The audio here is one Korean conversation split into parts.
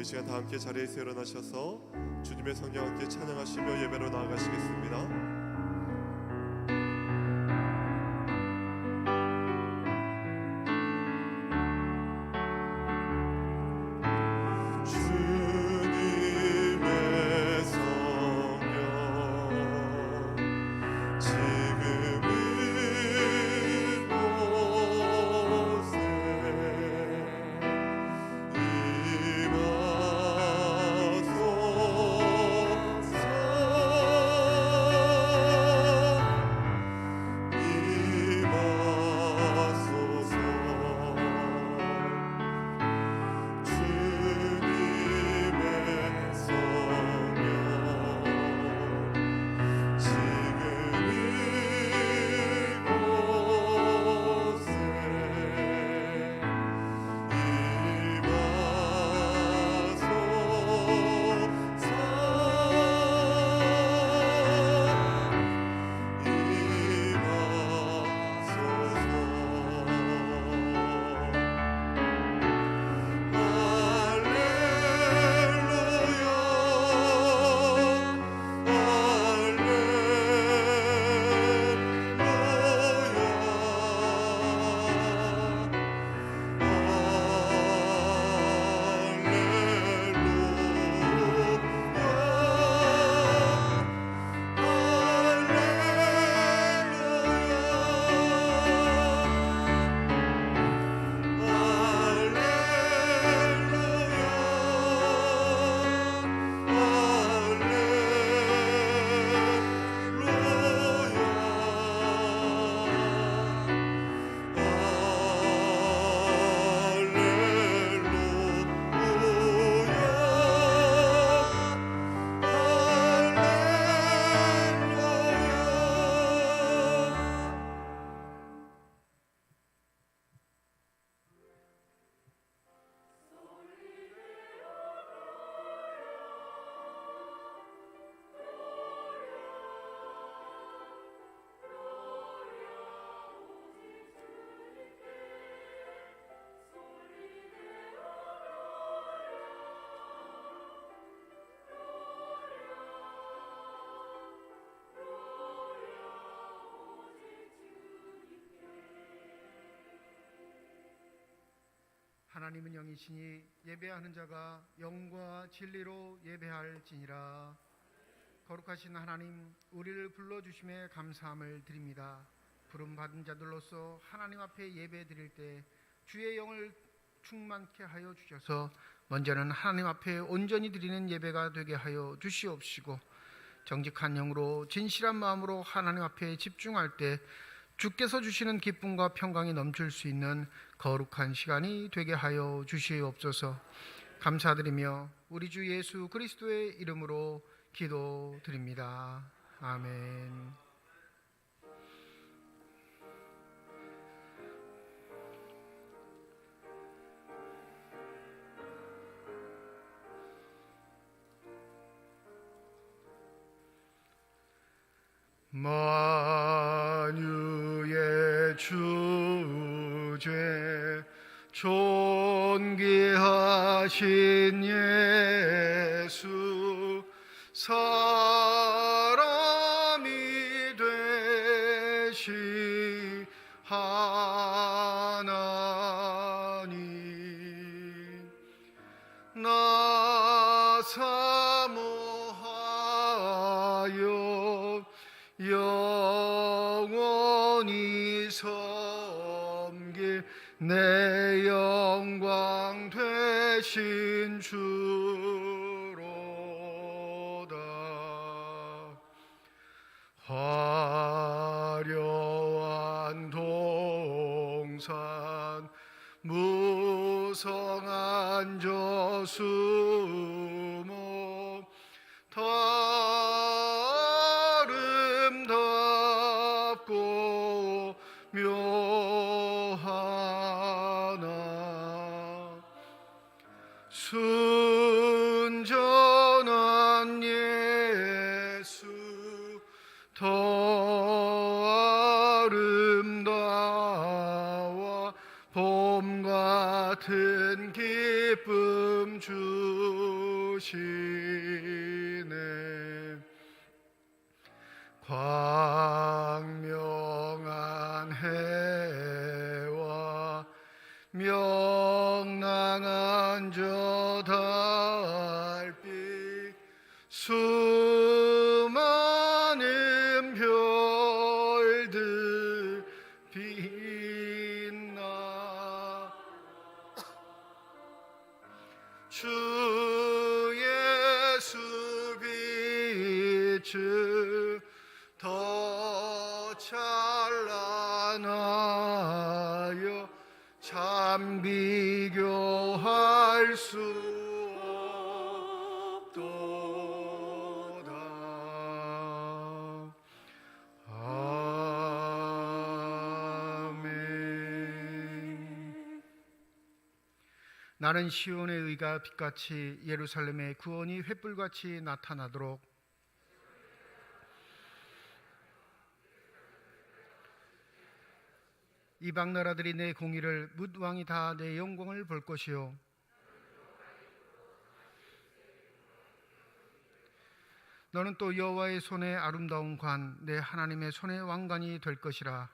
이 시간 다 함께 자리에서 일어나셔서 주님의 성령 함께 찬양하시며 예배로 나아가시겠습니다. 하나님은 영이시니 예배하는 자가 영과 진리로 예배할지니라. 거룩하신 하나님, 우리를 불러주심에 감사함을 드립니다. 부름받은 자들로서 하나님 앞에 예배 드릴 때 주의 영을 충만케 하여 주셔서 먼저는 하나님 앞에 온전히 드리는 예배가 되게 하여 주시옵시고, 정직한 영으로 진실한 마음으로 하나님 앞에 집중할 때 주께서 주시는 기쁨과 평강이 넘칠 수 있는 거룩한 시간이 되게 하여 주시옵소서. 감사드리며 우리 주 예수 그리스도의 이름으로 기도드립니다. 아멘. 만유의 주제 존귀하신 예수, 사람이 되시 하나님, 나 사모하여 영원히 섬길 내 영광 되신 주로다. 화려한 동산 무성한 저수목 아름답고 묘하나, 순전한 예수 더 아름다워 봄 같은 기쁨 주시네. 광명한 해와 명랑한 저 달빛, 수많은 별들 빛나 주 예수 빛을 더 찬란하여 참 비교할 수 없도다. 아멘. 나는 시온의 의가 빛같이 예루살렘의 구원이 횃불같이 나타나도록 이방 나라들이 내 공의를 뭇 왕이 다 내 영광을 볼 것이요 너는 또 여호와의 손의 아름다운 관 내 하나님의 손의 왕관이 될 것이라.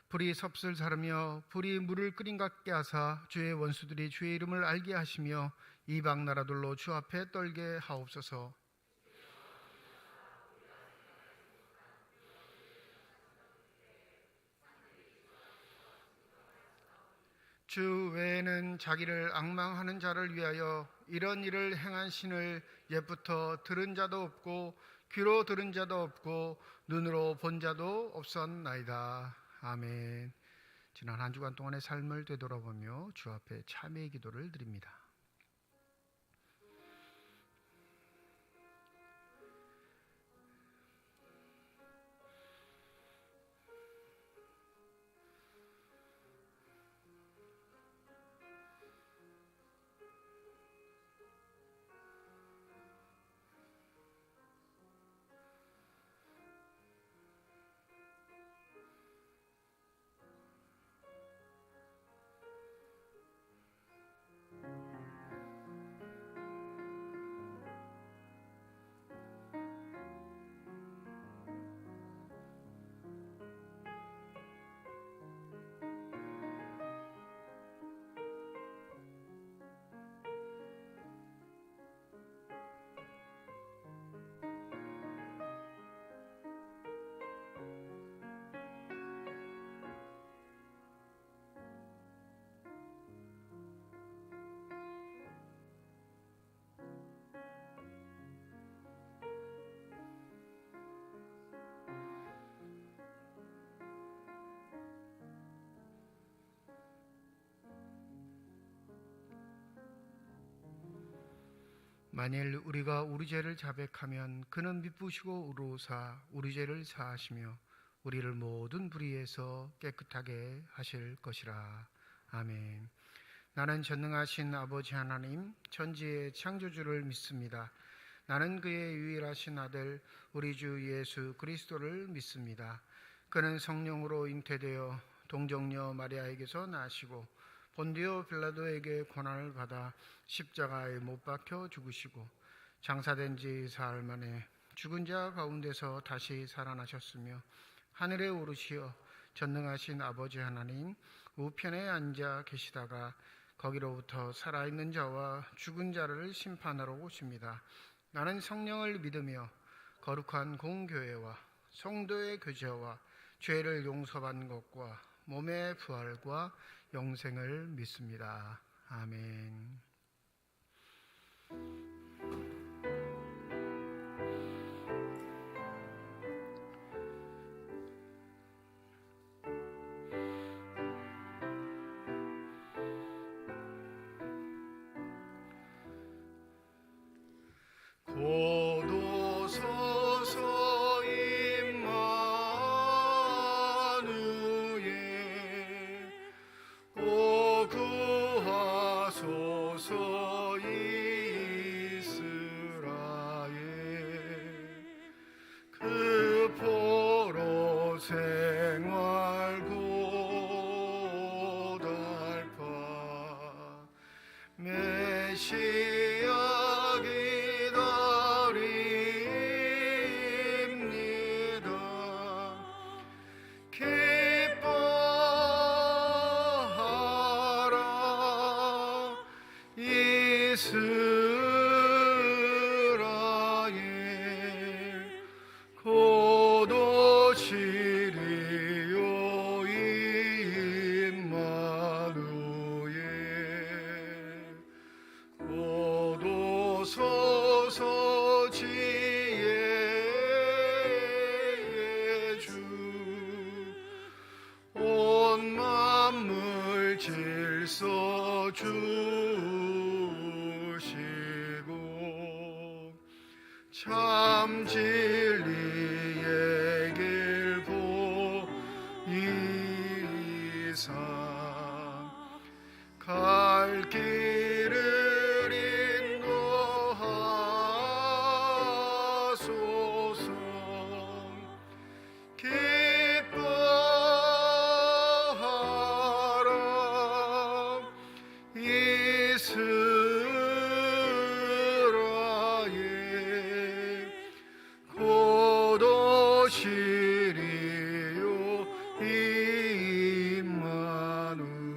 불이 섭슬 사르며 불이 물을 끓인 같게 하사 주의 원수들이 주의 이름을 알게 하시며 이방 나라들로 주 앞에 떨게 하옵소서. 주 외에는 자기를 앙망하는 자를 위하여 이런 일을 행한 신을 옛부터 들은 자도 없고 귀로 들은 자도 없고 눈으로 본 자도 없었나이다. 아멘. 지난 한 주간 동안의 삶을 되돌아보며 주 앞에 참회의 기도를 드립니다. 만일 우리가 우리 죄를 자백하면 그는 미쁘시고 의로우사 우리 죄를 사하시며 우리를 모든 불의에서 깨끗하게 하실 것이라. 아멘. 나는 전능하신 아버지 하나님 천지의 창조주를 믿습니다. 나는 그의 유일하신 아들 우리 주 예수 그리스도를 믿습니다. 그는 성령으로 잉태되어 동정녀 마리아에게서 나시고 본디오 빌라도에게 고난을 받아 십자가에 못 박혀 죽으시고 장사된 지 사흘 만에 죽은 자 가운데서 다시 살아나셨으며 하늘에 오르시어 전능하신 아버지 하나님 우편에 앉아 계시다가 거기로부터 살아있는 자와 죽은 자를 심판하러 오십니다. 나는 성령을 믿으며 거룩한 공교회와 성도의 교제와 죄를 용서받는 것과 몸의 부활과 영생을 믿습니다. 아멘. 고도 서서 임마누엘 오 구하소서 이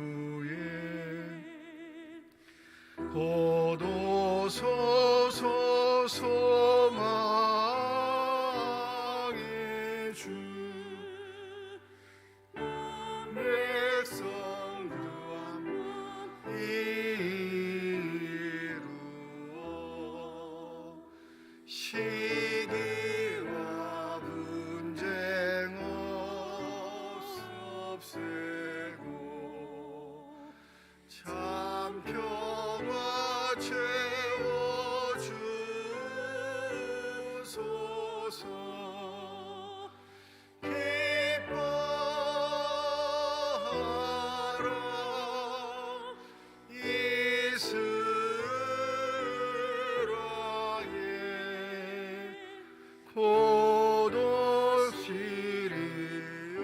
임마누엘 보도소서 소망의 주 백성 구함 이루어 시기와 분쟁 없애고 참 평화 채워주소서 기뻐하라 이스라엘 고도 시리요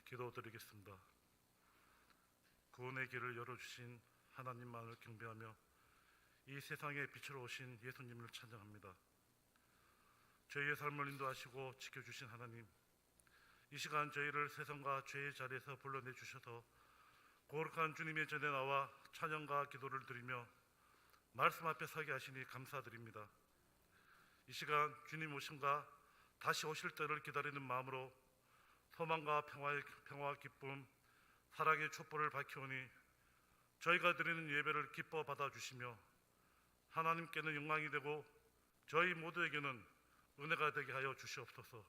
기도드리겠습니다. 구원의 길을 열어주신 하나님만을 경배하며 이 세상에 빛으로 오신 예수님을 찬양합니다. 저희의 삶을 인도하시고 지켜주신 하나님, 이 시간 저희를 세상과 죄의 자리에서 불러내주셔서 거룩한 주님의 전에 나와 찬양과 기도를 드리며 말씀 앞에 서게 하시니 감사드립니다. 이 시간 주님 오심과 다시 오실 때를 기다리는 마음으로 소망과 평화와 기쁨, 사랑의 촛불을 밝혀오니 저희가 드리는 예배를 기뻐 받아주시며 하나님께는 영광이 되고 저희 모두에게는 은혜가 되게 하여 주시옵소서.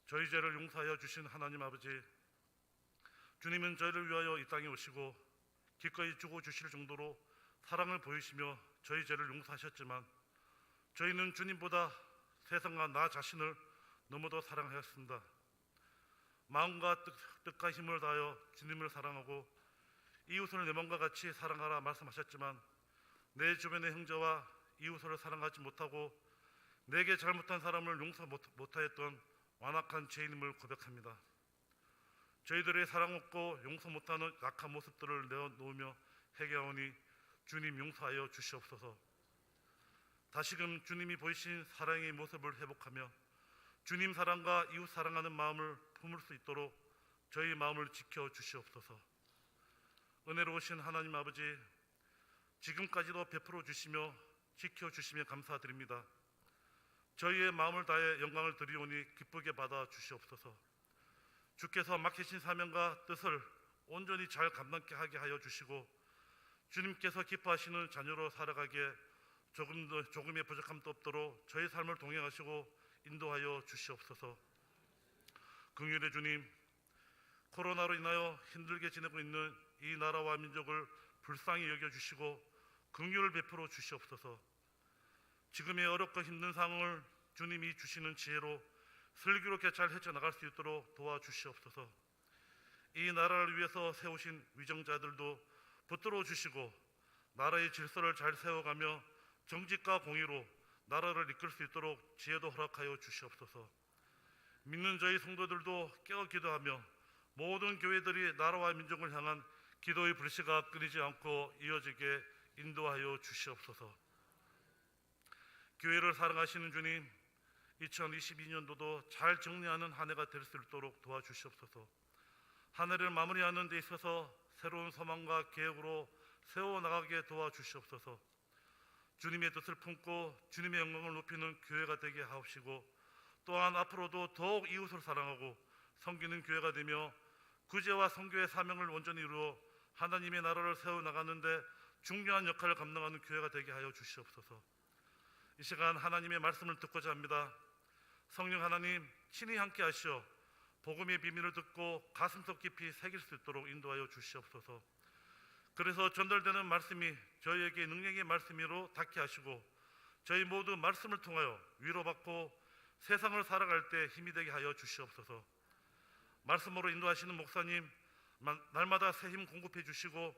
저희 죄를 용서하여 주신 하나님 아버지, 주님은 저희를 위하여 이 땅에 오시고 기꺼이 주고 주실 정도로 사랑을 보이시며 저희 죄를 용서하셨지만 저희는 주님보다 세상과 나 자신을 너무도 사랑하였습니다. 마음과 뜻과 힘을 다하여 주님을 사랑하고 이웃을 내 몸과 같이 사랑하라 말씀하셨지만 내 주변의 형제와 이웃을 사랑하지 못하고 내게 잘못한 사람을 용서 못하였던 완악한 죄인임을 고백합니다. 저희들의 사랑 없고 용서 못하는 악한 모습들을 내어놓으며 회개하오니 주님 용서하여 주시옵소서. 다시금 주님이 보이신 사랑의 모습을 회복하며 주님 사랑과 이웃 사랑하는 마음을 품을 수 있도록 저희 마음을 지켜 주시옵소서. 은혜로우신 하나님 아버지, 지금까지도 베풀어 주시며 지켜 주시며 감사드립니다. 저희의 마음을 다해 영광을 드리오니 기쁘게 받아 주시옵소서. 주께서 맡기신 사명과 뜻을 온전히 잘 감당케 하게 하여 주시고 주님께서 기뻐하시는 자녀로 살아가기에 조금의 부족함도 없도록 저희 삶을 동행하시고 인도하여 주시옵소서. 긍휼의 주님, 코로나로 인하여 힘들게 지내고 있는 이 나라와 민족을 불쌍히 여겨주시고 긍휼을 베풀어 주시옵소서. 지금의 어렵고 힘든 상황을 주님이 주시는 지혜로 슬기롭게 잘 헤쳐나갈 수 있도록 도와주시옵소서. 이 나라를 위해서 세우신 위정자들도 붙들어 주시고 나라의 질서를 잘 세워가며 정직과 공의로 나라를 이끌 수 있도록 지혜도 허락하여 주시옵소서. 믿는 저희 성도들도 깨어 기도하며 모든 교회들이 나라와 민족을 향한 기도의 불씨가 끊이지 않고 이어지게 인도하여 주시옵소서. 교회를 사랑하시는 주님, 2022년도도 잘 정리하는 한 해가 될 수 있도록 도와주시옵소서. 한 해를 마무리하는 데 있어서 새로운 소망과 계획으로 세워나가게 도와주시옵소서. 주님의 뜻을 품고 주님의 영광을 높이는 교회가 되게 하옵시고 또한 앞으로도 더욱 이웃을 사랑하고 섬기는 교회가 되며 구제와 선교의 사명을 온전히 이루어 하나님의 나라를 세워나가는 데 중요한 역할을 감당하는 교회가 되게 하여 주시옵소서. 이 시간 하나님의 말씀을 듣고자 합니다. 성령 하나님 친히 함께 하시어 복음의 비밀을 듣고 가슴속 깊이 새길 수 있도록 인도하여 주시옵소서. 그래서 전달되는 말씀이 저희에게 능력의 말씀으로 닿게 하시고 저희 모두 말씀을 통하여 위로받고 세상을 살아갈 때 힘이 되게 하여 주시옵소서. 말씀으로 인도하시는 목사님 날마다 새 힘 공급해 주시고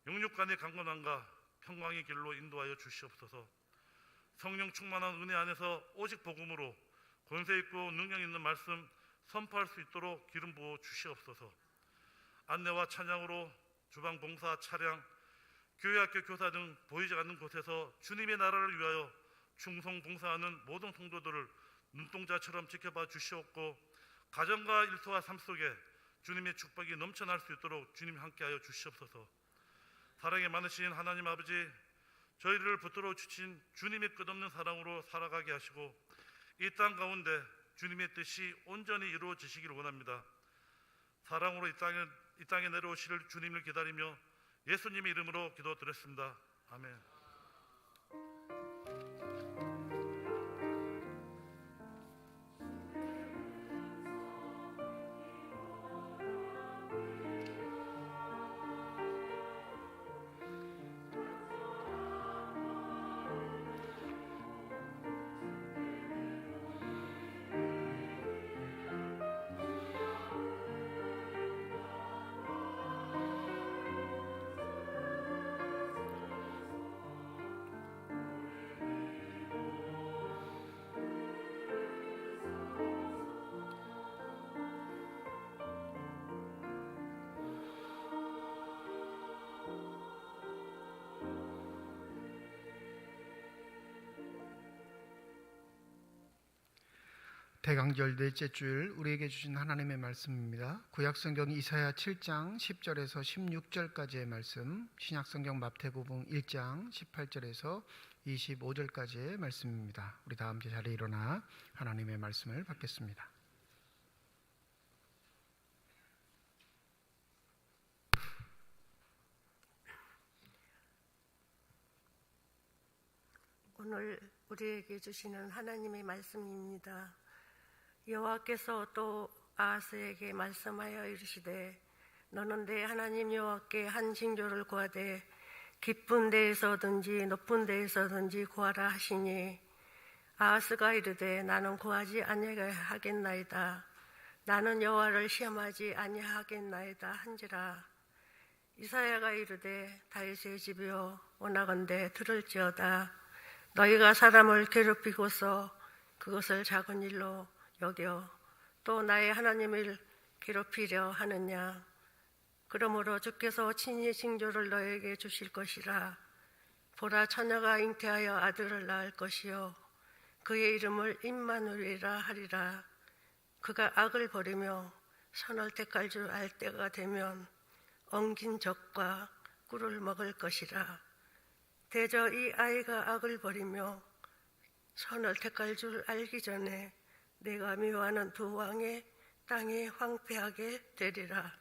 영육간의 강건함과 평강의 길로 인도하여 주시옵소서. 성령 충만한 은혜 안에서 오직 복음으로 권세 있고 능력 있는 말씀 선포할 수 있도록 기름 부어 주시옵소서. 안내와 찬양으로 주방 봉사 차량 교회 학교 교사 등 보이지 않는 곳에서 주님의 나라를 위하여 충성 봉사하는 모든 성도들을 눈동자처럼 지켜봐 주시옵고 가정과 일터와 삶 속에 주님의 축복이 넘쳐날 수 있도록 주님 함께하여 주시옵소서. 사랑이 많으신 하나님 아버지, 저희를 붙들어 주신 주님의 끝없는 사랑으로 살아가게 하시고 이 땅 가운데 주님의 뜻이 온전히 이루어지시기를 원합니다. 사랑으로 이 땅에 내려오실 주님을 기다리며 예수님의 이름으로 기도드렸습니다. 아멘. 대강절 넷째 주일 우리에게 주신 하나님의 말씀입니다. 구약성경 이사야 7장 10절에서 16절까지의 말씀, 신약성경 마태복음 1장 18절에서 25절까지의 말씀입니다. 우리 다 함께 자리에 일어나 하나님의 말씀을 받겠습니다. 오늘 우리에게 주시는 하나님의 말씀입니다. 여호와께서 또 아하스에게 말씀하여 이르시되 너는 내 하나님 여호와께 한 징조를 구하되 깊은 데에서든지 높은 데에서든지 구하라 하시니 아하스가 이르되 나는 구하지 아니하겠나이다. 나는 여호와를 시험하지 아니하겠나이다 한지라. 이사야가 이르되 다윗의 집이여 원하건대 들을지어다. 너희가 사람을 괴롭히고서 그것을 작은 일로 여겨 또 나의 하나님을 괴롭히려 하느냐. 그러므로 주께서 친히 징조를 너에게 주실 것이라. 보라, 처녀가 잉태하여 아들을 낳을 것이요 그의 이름을 임마누엘이라 하리라. 그가 악을 버리며 선을 택할 줄 알 때가 되면 엉긴 젖과 꿀을 먹을 것이라. 대저 이 아이가 악을 버리며 선을 택할 줄 알기 전에 내가 미워하는 두 왕의 땅이 황폐하게 되리라.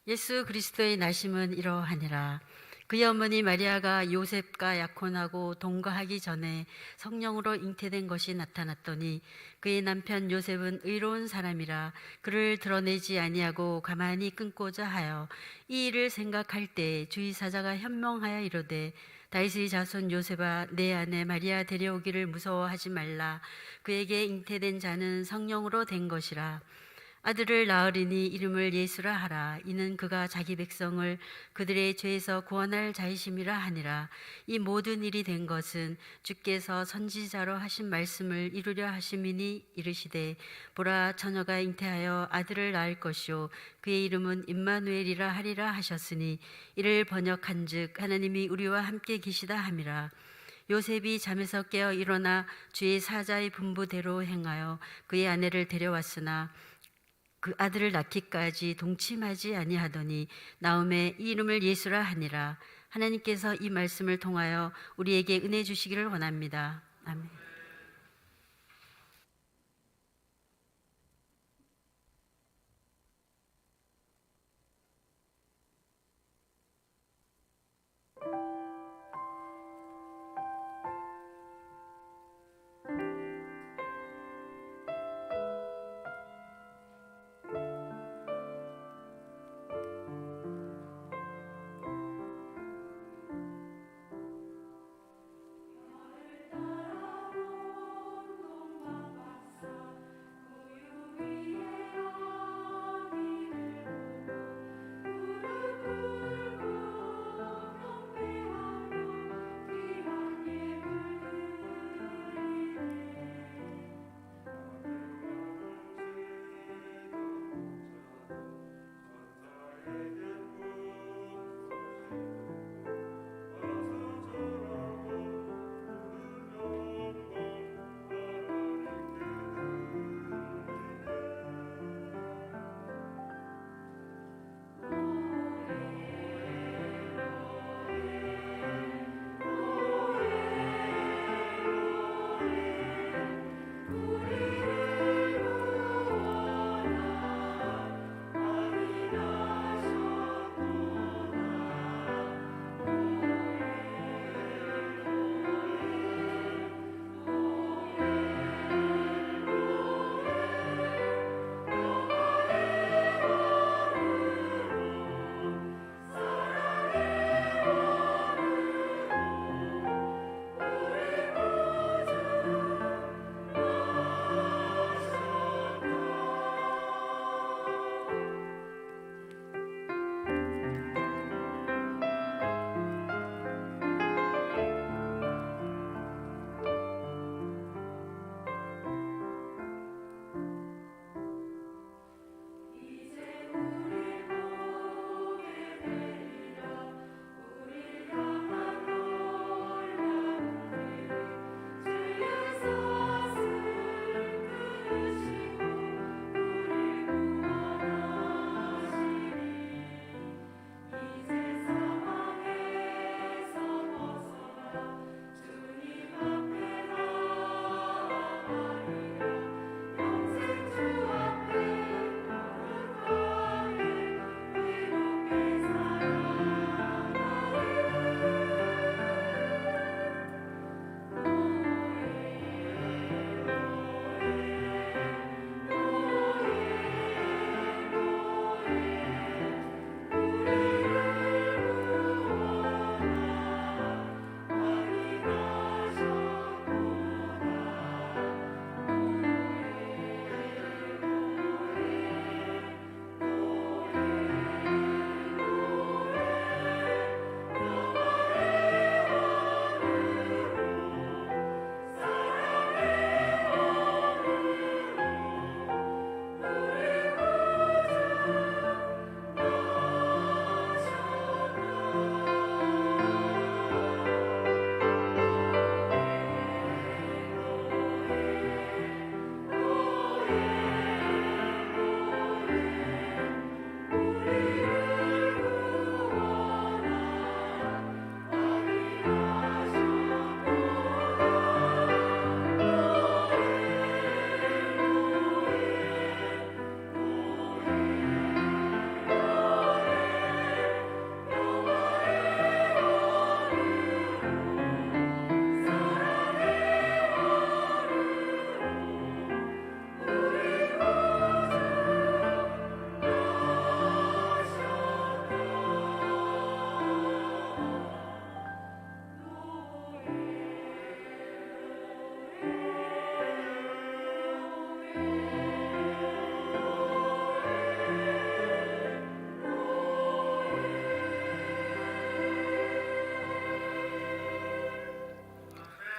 예수 그리스도의 나심은 이러하니라. 그의 어머니 마리아가 요셉과 약혼하고 동거하기 전에 성령으로 잉태된 것이 나타났더니 그의 남편 요셉은 의로운 사람이라 그를 드러내지 아니하고 가만히 끊고자 하여 이 일을 생각할 때 주의 사자가 현명하여 이르되 다윗의 자손 요셉아, 내 아내 마리아 데려오기를 무서워하지 말라. 그에게 잉태된 자는 성령으로 된 것이라. 아들을 낳으리니 이름을 예수라 하라. 이는 그가 자기 백성을 그들의 죄에서 구원할 자이심이라 하니라. 이 모든 일이 된 것은 주께서 선지자로 하신 말씀을 이루려 하심이니 이르시되 보라, 처녀가 잉태하여 아들을 낳을 것이요 그의 이름은 임마누엘이라 하리라 하셨으니 이를 번역한즉 하나님이 우리와 함께 계시다 함이라. 요셉이 잠에서 깨어 일어나 주의 사자의 분부대로 행하여 그의 아내를 데려왔으나 그 아들을 낳기까지 동침하지 아니하더니 나음에 이 이름을 예수라 하니라. 하나님께서 이 말씀을 통하여 우리에게 은혜 주시기를 원합니다. 아멘. 따라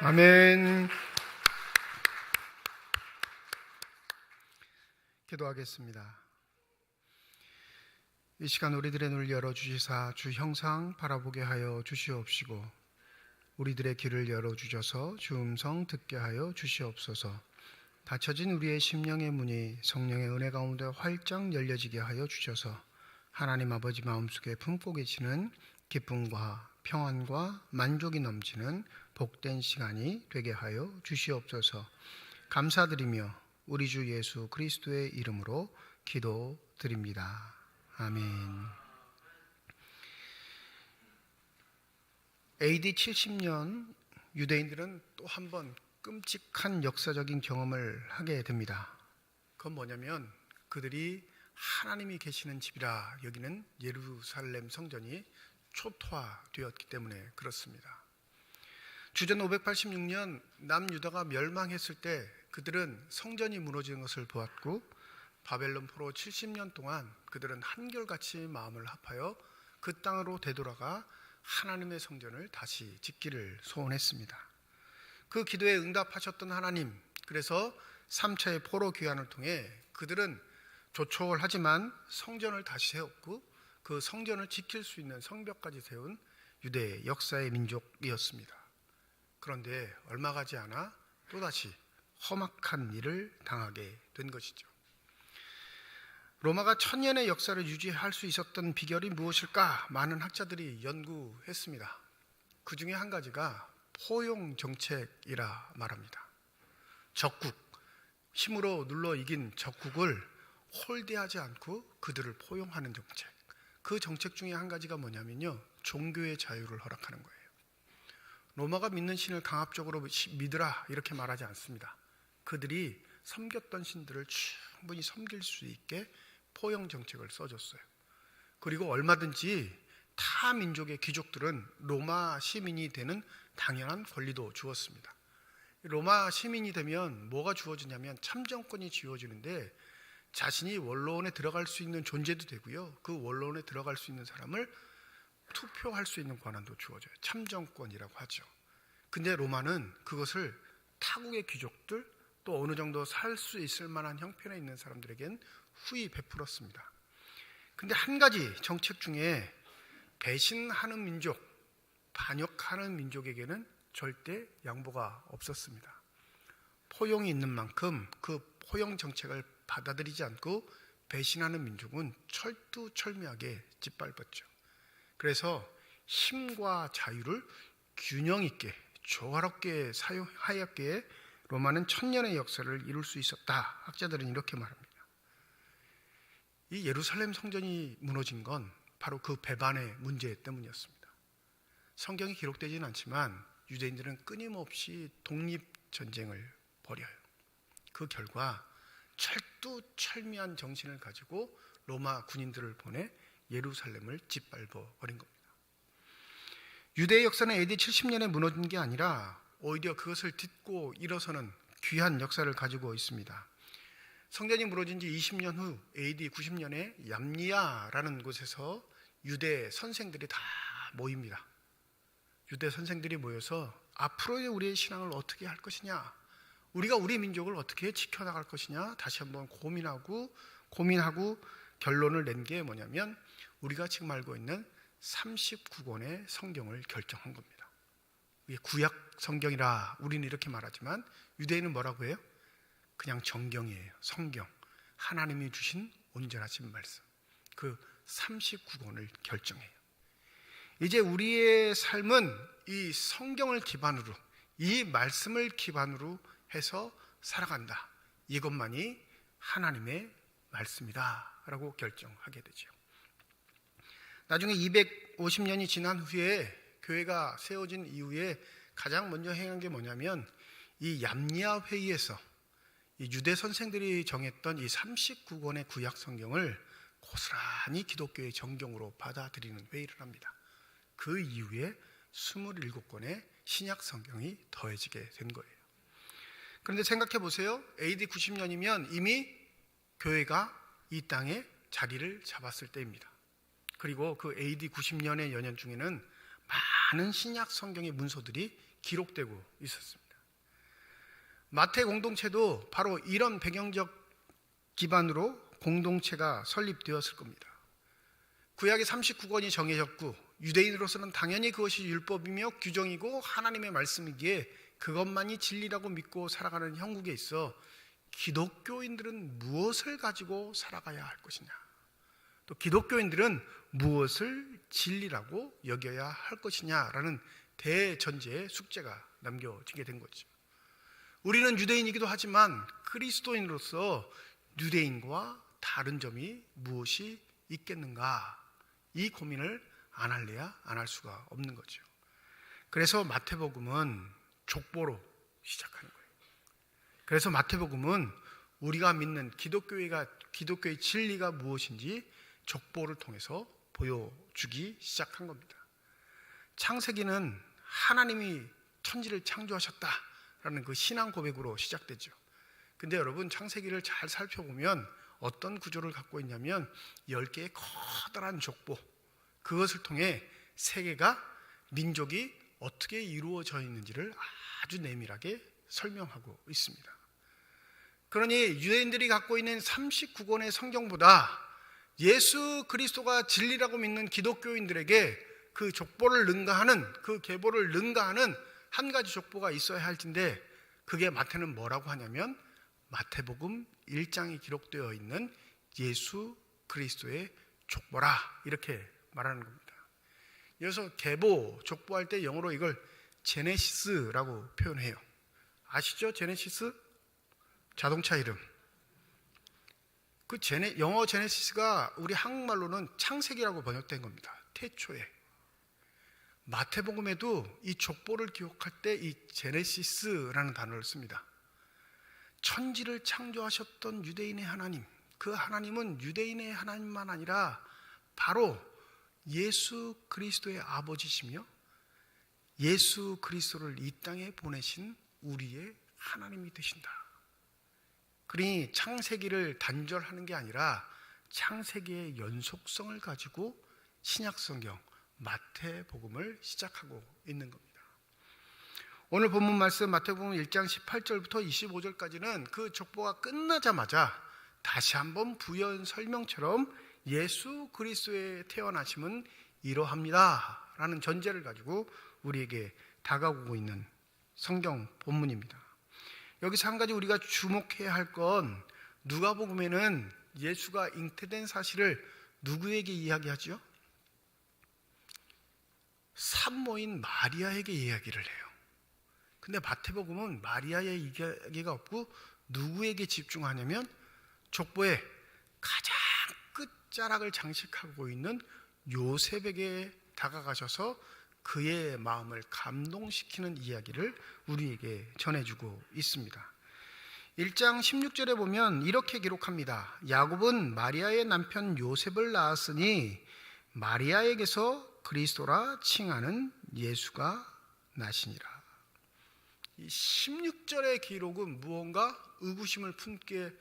아멘. 기도하겠습니다. 이 시간 우리들의 눈을 열어주시사 주 형상 바라보게 하여 주시옵시고 우리들의 귀를 열어주셔서 주 음성 듣게 하여 주시옵소서. 닫혀진 우리의 심령의 문이 성령의 은혜 가운데 활짝 열려지게 하여 주셔서 하나님 아버지 마음속에 품고 계시는 기쁨과 평안과 만족이 넘치는 복된 시간이 되게 하여 주시옵소서. 감사드리며 우리 주 예수 그리스도의 이름으로 기도드립니다. 아멘. AD 70년 유대인들은 또 한 번 끔찍한 역사적인 경험을 하게 됩니다. 그건 뭐냐면 그들이 하나님이 계시는 집이라 여기는 예루살렘 성전이 초토화되었기 때문에 그렇습니다. 주전 586년 남유다가 멸망했을 때 그들은 성전이 무너지는 것을 보았고 바벨론 포로 70년 동안 그들은 한결같이 마음을 합하여 그 땅으로 되돌아가 하나님의 성전을 다시 짓기를 소원했습니다. 그 기도에 응답하셨던 하나님, 그래서 3차의 포로 귀환을 통해 그들은 조촐하지만 성전을 다시 세웠고 그 성전을 지킬 수 있는 성벽까지 세운 유대의 역사의 민족이었습니다. 그런데 얼마 가지 않아 또다시 험악한 일을 당하게 된 것이죠. 로마가 1000년의 역사를 유지할 수 있었던 비결이 무엇일까? 많은 학자들이 연구했습니다. 그 중에 한 가지가 포용 정책이라 말합니다. 적국, 힘으로 눌러 이긴 적국을 홀대하지 않고 그들을 포용하는 정책. 그 정책 중에 한 가지가 뭐냐면요, 종교의 자유를 허락하는 거예요. 로마가 믿는 신을 강압적으로 믿으라 이렇게 말하지 않습니다. 그들이 섬겼던 신들을 충분히 섬길 수 있게 포용 정책을 써줬어요. 그리고 얼마든지 타 민족의 귀족들은 로마 시민이 되는 당연한 권리도 주었습니다. 로마 시민이 되면 뭐가 주어지냐면 참정권이 주어지는데 자신이 원로원에 들어갈 수 있는 존재도 되고요, 그 원로원에 들어갈 수 있는 사람을 투표할 수 있는 권한도 주어져요. 참정권이라고 하죠. 근데 로마는 그것을 타국의 귀족들 또 어느 정도 살 수 있을 만한 형편에 있는 사람들에겐 후히 베풀었습니다. 근데 한 가지 정책 중에 배신하는 민족, 반역하는 민족에게는 절대 양보가 없었습니다. 포용이 있는 만큼 그 포용 정책을 받아들이지 않고 배신하는 민족은 철두철미하게 짓밟았죠. 그래서 힘과 자유를 균형 있게 조화롭게 사용하였기에 로마는 1000년의 역사를 이룰 수 있었다. 학자들은 이렇게 말합니다. 이 예루살렘 성전이 무너진 건 바로 그 배반의 문제 때문이었습니다. 성경이 기록되지는 않지만 유대인들은 끊임없이 독립전쟁을 벌여요. 그 결과 철두철미한 정신을 가지고 로마 군인들을 보내 예루살렘을 짓밟아 버린 겁니다. 유대의 역사는 AD 70년에 무너진 게 아니라 오히려 그것을 딛고 일어서는 귀한 역사를 가지고 있습니다. 성전이 무너진 지 20년 후 AD 90년에 얌리아라는 곳에서 유대 선생들이 다 모입니다. 유대 선생들이 모여서 앞으로의 우리의 신앙을 어떻게 할 것이냐, 우리가 우리 민족을 어떻게 지켜나갈 것이냐 다시 한번 고민하고 결론을 낸 게 뭐냐면 우리가 지금 알고 있는 39권의 성경을 결정한 겁니다. 이게 구약 성경이라 우리는 이렇게 말하지만 유대인은 뭐라고 해요? 그냥 정경이에요. 성경, 하나님이 주신 온전하신 말씀, 그 39권을 결정해요. 이제 우리의 삶은 이 성경을 기반으로, 이 말씀을 기반으로 해서 살아간다. 이것만이 하나님의 말씀이다 라고 결정하게 되죠. 나중에 250년이 지난 후에 교회가 세워진 이후에 가장 먼저 행한 게 뭐냐면 이 얌리아 회의에서 이 유대 선생들이 정했던 이 39권의 구약 성경을 고스란히 기독교의 정경으로 받아들이는 회의를 합니다. 그 이후에 27권의 신약 성경이 더해지게 된 거예요. 그런데 생각해 보세요. AD 90년이면 이미 교회가 이 땅에 자리를 잡았을 때입니다. 그리고 그 AD 90년의 연연 중에는 많은 신약 성경의 문서들이 기록되고 있었습니다. 마태 공동체도 바로 이런 배경적 기반으로 공동체가 설립되었을 겁니다. 구약의 39권이 정해졌고 유대인으로서는 당연히 그것이 율법이며 규정이고 하나님의 말씀이기에 그것만이 진리라고 믿고 살아가는 형국에 있어 기독교인들은 무엇을 가지고 살아가야 할 것이냐, 또 기독교인들은 무엇을 진리라고 여겨야 할 것이냐라는 대전제의 숙제가 남겨지게 된 거죠. 우리는 유대인이기도 하지만 그리스도인으로서 유대인과 다른 점이 무엇이 있겠는가, 이 고민을 안 할래야 안 할 수가 없는 거죠. 그래서 마태복음은 족보로 시작하는 거예요. 그래서 마태복음은 우리가 믿는 기독교의 진리가 무엇인지 족보를 통해서 보여주기 시작한 겁니다. 창세기는 하나님이 천지를 창조하셨다라는 그 신앙 고백으로 시작되죠. 근데 여러분, 창세기를 잘 살펴보면 어떤 구조를 갖고 있냐면 10개의 커다란 족보, 그것을 통해 세계가, 민족이 어떻게 이루어져 있는지를 아주 내밀하게 설명하고 있습니다. 그러니 유대인들이 갖고 있는 39권의 성경보다 예수 그리스도가 진리라고 믿는 기독교인들에게 그 족보를 능가하는, 그 계보를 능가하는 한 가지 족보가 있어야 할 텐데, 그게 마태는 뭐라고 하냐면 마태복음 1장에 기록되어 있는 예수 그리스도의 족보라, 이렇게 말하는 겁니다. 그래서 계보, 족보할 때 영어로 이걸 제네시스라고 표현해요. 아시죠? 제네시스? 자동차 이름. 영어 제네시스가 우리 한국말로는 창세기라고 번역된 겁니다. 태초에. 마태복음에도 이 족보를 기록할 때 이 제네시스라는 단어를 씁니다. 천지를 창조하셨던 유대인의 하나님, 그 하나님은 유대인의 하나님만 아니라 바로 예수 그리스도의 아버지시며 예수 그리스도를 이 땅에 보내신 우리의 하나님이 되신다. 그러니 창세기를 단절하는 게 아니라 창세기의 연속성을 가지고 신약성경 마태복음을 시작하고 있는 겁니다. 오늘 본문 말씀 마태복음 1장 18절부터 25절까지는 그 족보가 끝나자마자 다시 한번 부연 설명처럼 예수 그리스도의 태어나심은 이러합니다 라는 전제를 가지고 우리에게 다가오고 있는 성경 본문입니다. 여기서 한 가지 우리가 주목해야 할 건, 누가복음에는 예수가 잉태된 사실을 누구에게 이야기하죠? 산모인 마리아에게 이야기를 해요. 근데 마태복음은 마리아의 이야기가 없고 누구에게 집중하냐면 족보의 가장 끝자락을 장식하고 있는 요셉에게 다가가셔서 그의 마음을 감동시키는 이야기를 우리에게 전해주고 있습니다. 1장 16절에 보면 이렇게 기록합니다. 야곱은 마리아의 남편 요셉을 낳았으니 마리아에게서 그리스도라 칭하는 예수가 나시니라. 이 16절의 기록은 무언가 의구심을 품기에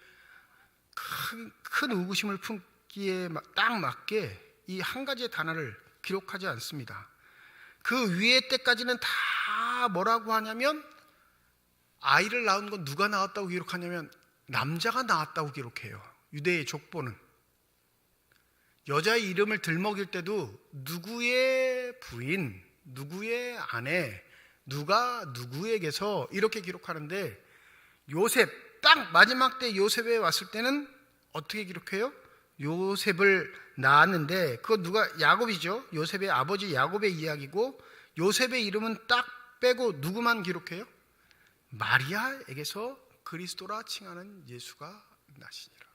큰 의구심을 품기에 딱 맞게 이 한 가지의 단어를 기록하지 않습니다. 그 위에 때까지는 다 뭐라고 하냐면, 아이를 낳은 건 누가 낳았다고 기록하냐면 남자가 낳았다고 기록해요. 유대의 족보는 여자의 이름을 들먹일 때도 누구의 부인, 누구의 아내, 누가 누구에게서 이렇게 기록하는데, 요셉, 딱 마지막 때 요셉에 왔을 때는 어떻게 기록해요? 요셉을 낳았는데, 그거 누가? 야곱이죠. 요셉의 아버지 야곱의 이야기고, 요셉의 이름은 딱 빼고 누구만 기록해요? 마리아에게서 그리스도라 칭하는 예수가 나시니라.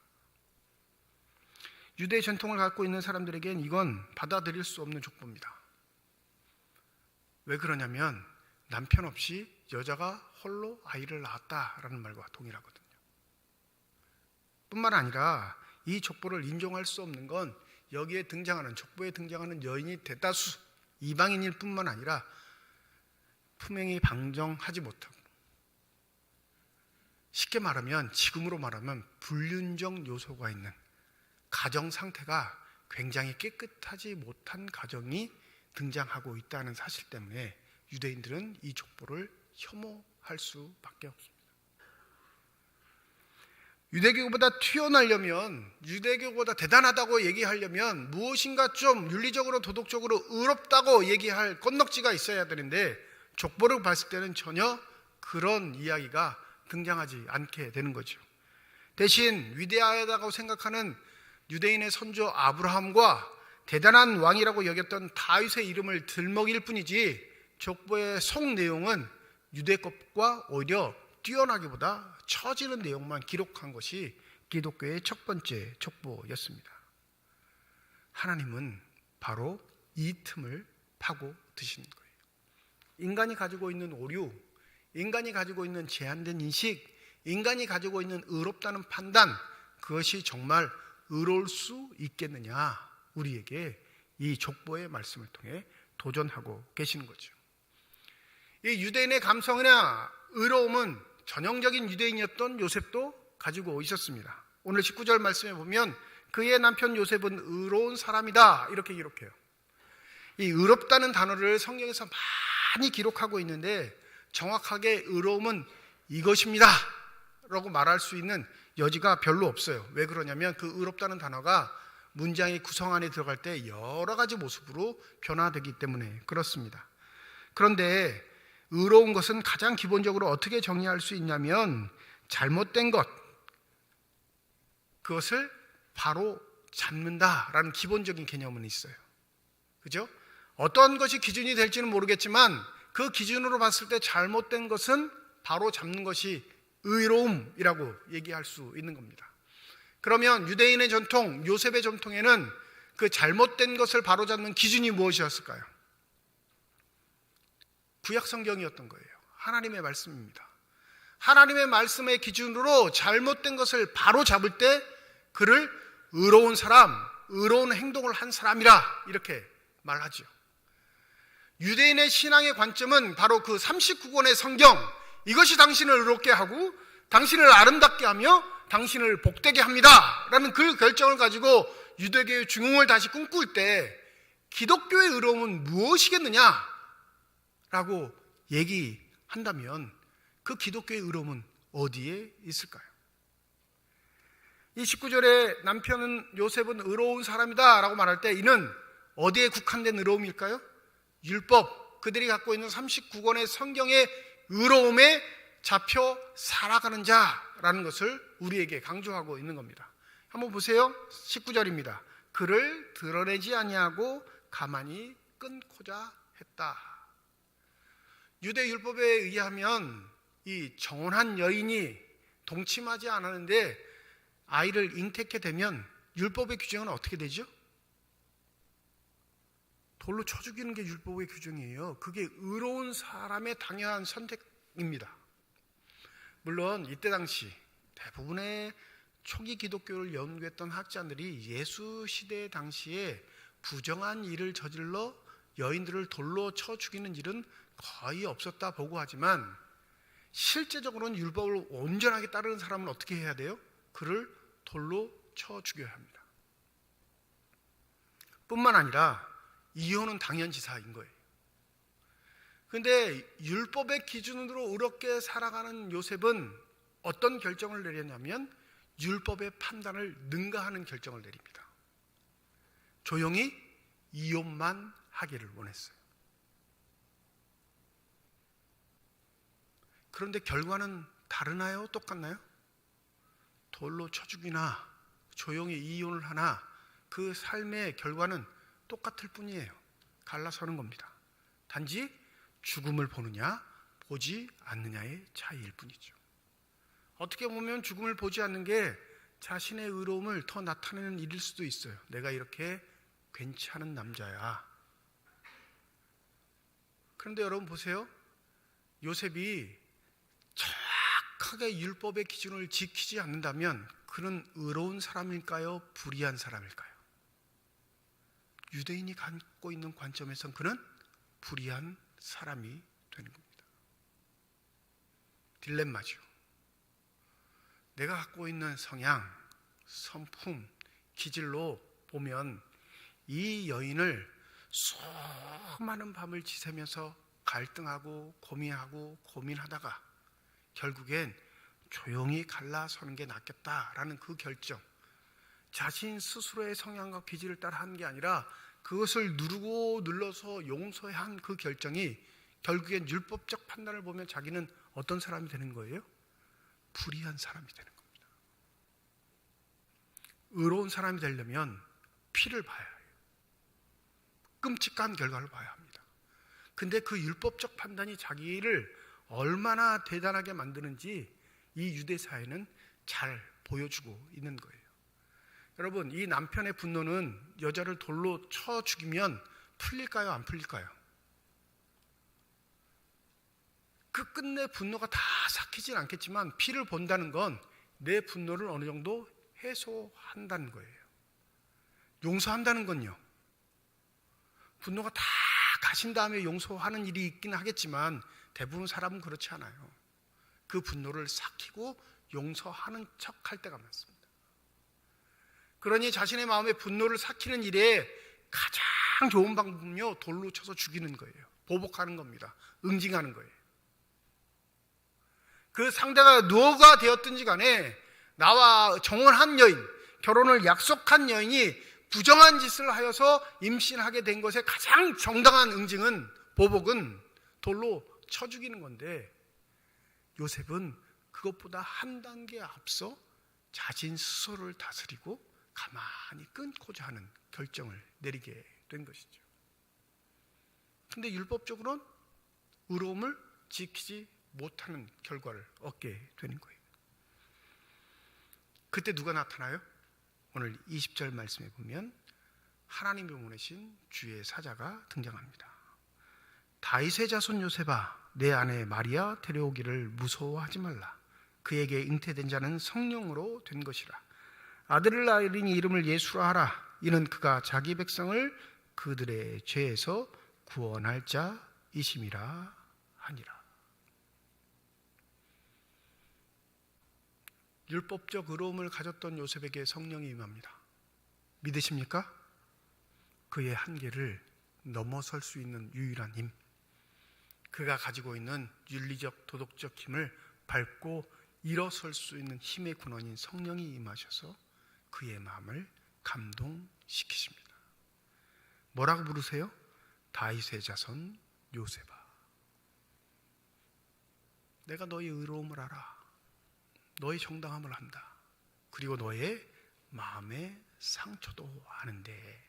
유대 전통을 갖고 있는 사람들에겐 이건 받아들일 수 없는 족보입니다. 왜 그러냐면 남편 없이 여자가 홀로 아이를 낳았다라는 말과 동일하거든요. 뿐만 아니라 이 족보를 인정할 수 없는 건 여기에 등장하는, 족보에 등장하는 여인이 대다수 이방인일 뿐만 아니라 품행이 방정하지 못하고, 쉽게 말하면, 지금으로 말하면 불륜적 요소가 있는 가정 상태가 굉장히 깨끗하지 못한 가정이 등장하고 있다는 사실 때문에 유대인들은 이 족보를 혐오할 수밖에 없습니다. 유대교보다 튀어나려면, 유대교보다 대단하다고 얘기하려면 무엇인가 좀 윤리적으로 도덕적으로 의롭다고 얘기할 건덕지가 있어야 되는데 족보를 봤을 때는 전혀 그런 이야기가 등장하지 않게 되는 거죠. 대신 위대하다고 생각하는 유대인의 선조 아브라함과 대단한 왕이라고 여겼던 다윗의 이름을 들먹일 뿐이지 족보의 속 내용은 유대 것과 오히려 뛰어나기보다 처지는 내용만 기록한 것이 기독교의 첫 번째 족보였습니다. 하나님은 바로 이 틈을 파고 드시는 거예요. 인간이 가지고 있는 오류, 인간이 가지고 있는 제한된 인식, 인간이 가지고 있는 의롭다는 판단, 그것이 정말 의로울 수 있겠느냐, 우리에게 이 족보의 말씀을 통해 도전하고 계시는 거죠. 이 유대인의 감성이나 의로움은 전형적인 유대인이었던 요셉도 가지고 있었습니다. 오늘 19절 말씀에 보면 그의 남편 요셉은 의로운 사람이다 이렇게 기록해요. 이 의롭다는 단어를 성경에서 많이 기록하고 있는데 정확하게 의로움은 이것입니다 라고 말할 수 있는 여지가 별로 없어요. 왜 그러냐면 그 의롭다는 단어가 문장의 구성 안에 들어갈 때 여러 가지 모습으로 변화되기 때문에 그렇습니다. 그런데 의로운 것은 가장 기본적으로 어떻게 정의할 수 있냐면 잘못된 것, 그것을 바로 잡는다라는 기본적인 개념은 있어요. 그죠? 어떤 것이 기준이 될지는 모르겠지만 그 기준으로 봤을 때 잘못된 것은 바로 잡는 것이 의로움이라고 얘기할 수 있는 겁니다. 그러면 유대인의 전통, 요셉의 전통에는 그 잘못된 것을 바로잡는 기준이 무엇이었을까요? 구약 성경이었던 거예요. 하나님의 말씀입니다. 하나님의 말씀의 기준으로 잘못된 것을 바로잡을 때 그를 의로운 사람, 의로운 행동을 한 사람이라 이렇게 말하죠. 유대인의 신앙의 관점은 바로 그 39권의 성경, 이것이 당신을 의롭게 하고 당신을 아름답게 하며 당신을 복되게 합니다 라는 그 결정을 가지고 유대교의 중흥을 다시 꿈꿀 때 기독교의 의로움은 무엇이겠느냐 라고 얘기한다면 그 기독교의 의로움은 어디에 있을까요? 이 19절에 남편은 요셉은 의로운 사람이다 라고 말할 때 이는 어디에 국한된 의로움일까요? 율법, 그들이 갖고 있는 39권의 성경의 의로움에 잡혀 살아가는 자라는 것을 우리에게 강조하고 있는 겁니다. 한번 보세요. 19절입니다. 그를 드러내지 아니하고 가만히 끊고자 했다. 유대 율법에 의하면 이 정혼한 여인이 동침하지 않았는데 아이를 잉태케 되면 율법의 규정은 어떻게 되죠? 돌로 쳐 죽이는 게 율법의 규정이에요. 그게 의로운 사람의 당연한 선택입니다. 물론 이때 당시 대부분의 초기 기독교를 연구했던 학자들이 예수 시대 당시에 부정한 일을 저질러 여인들을 돌로 쳐 죽이는 일은 거의 없었다 보고하지만 실제적으로는 율법을 온전하게 따르는 사람은 어떻게 해야 돼요? 그를 돌로 쳐 죽여야 합니다. 뿐만 아니라 이혼은 당연지사인 거예요. 그런데 율법의 기준으로 의롭게 살아가는 요셉은 어떤 결정을 내렸냐면 율법의 판단을 능가하는 결정을 내립니다. 조용히 이혼만 하기를 원했어요. 그런데 결과는 다르나요? 똑같나요? 돌로 쳐 죽이나 조용히 이혼을 하나 그 삶의 결과는 똑같을 뿐이에요. 갈라서는 겁니다. 단지 죽음을 보느냐 보지 않느냐의 차이일 뿐이죠. 어떻게 보면 죽음을 보지 않는 게 자신의 의로움을 더 나타내는 일일 수도 있어요. 내가 이렇게 괜찮은 남자야. 그런데 여러분 보세요. 요셉이 정확하게 율법의 기준을 지키지 않는다면 그는 의로운 사람일까요? 불의한 사람일까요? 유대인이 갖고 있는 관점에선 그는 불의한 사람이 되는 겁니다. 딜레마죠. 내가 갖고 있는 성향, 성품, 기질로 보면 이 여인을 수많은 밤을 지새면서 갈등하고 고민하다가 결국엔 조용히 갈라서는 게 낫겠다라는 그 결정, 자신 스스로의 성향과 기질을 따라 하는 게 아니라 그것을 누르고 눌러서 용서해야 한 그 결정이 결국엔 율법적 판단을 보면 자기는 어떤 사람이 되는 거예요? 불의한 사람이 되는 겁니다. 의로운 사람이 되려면 피를 봐야 해요. 끔찍한 결과를 봐야 합니다. 근데 그 율법적 판단이 자기를 얼마나 대단하게 만드는지 이 유대 사회는 잘 보여주고 있는 거예요. 여러분, 이 남편의 분노는 여자를 돌로 쳐 죽이면 풀릴까요? 안 풀릴까요? 그 끝내 분노가 다 삭히진 않겠지만 피를 본다는 건 내 분노를 어느 정도 해소한다는 거예요. 용서한다는 건요, 분노가 다 가신 다음에 용서하는 일이 있긴 하겠지만 대부분 사람은 그렇지 않아요. 그 분노를 삭히고 용서하는 척 할 때가 많습니다. 그러니 자신의 마음의 분노를 삭히는 일에 가장 좋은 방법은요, 돌로 쳐서 죽이는 거예요. 보복하는 겁니다. 응징하는 거예요. 그 상대가 누가 되었든지 간에 나와 정혼한 여인, 결혼을 약속한 여인이 부정한 짓을 하여서 임신하게 된 것에 가장 정당한 응징은, 보복은 돌로 쳐 죽이는 건데, 요셉은 그것보다 한 단계 앞서 자신 스스로를 다스리고 가만히 끊고자 하는 결정을 내리게 된 것이죠. 근데 율법적으로는 의로움을 지키지 못하는 결과를 얻게 되는 거예요. 그때 누가 나타나요? 오늘 20절 말씀에 보면 하나님이 보내신 주의 사자가 등장합니다. 다윗의 자손 요셉아, 내 아내 마리아 데려오기를 무서워하지 말라. 그에게 잉태된 자는 성령으로 된 것이라. 아들을 낳으리니 이름을 예수라 하라. 이는 그가 자기 백성을 그들의 죄에서 구원할 자이심이라 하니라. 율법적 의로움을 가졌던 요셉에게 성령이 임합니다. 믿으십니까? 그의 한계를 넘어설 수 있는 유일한 힘, 그가 가지고 있는 윤리적 도덕적 힘을 밟고 일어설 수 있는 힘의 근원인 성령이 임하셔서 그의 마음을 감동시키십니다. 뭐라고 부르세요? 다윗의 자손 요셉아, 내가 너의 의로움을 알아. 너의 정당함을 한다. 그리고 너의 마음의 상처도 아는데,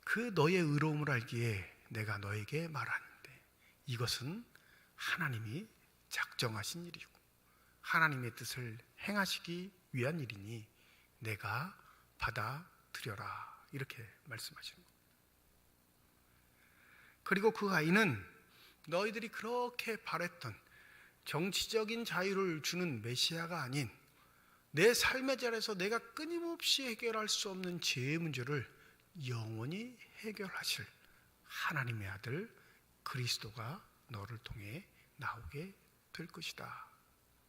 그 너의 의로움을 알기에 내가 너에게 말하는데, 이것은 하나님이 작정하신 일이고 하나님의 뜻을 행하시기 위한 일이니 내가 받아들여라. 이렇게 말씀하시는 겁니다. 그리고 그 아이는 너희들이 그렇게 바랬던 정치적인 자유를 주는 메시아가 아닌 내 삶의 자리에서 내가 끊임없이 해결할 수 없는 죄의 문제를 영원히 해결하실 하나님의 아들 그리스도가 너를 통해 나오게 될 것이다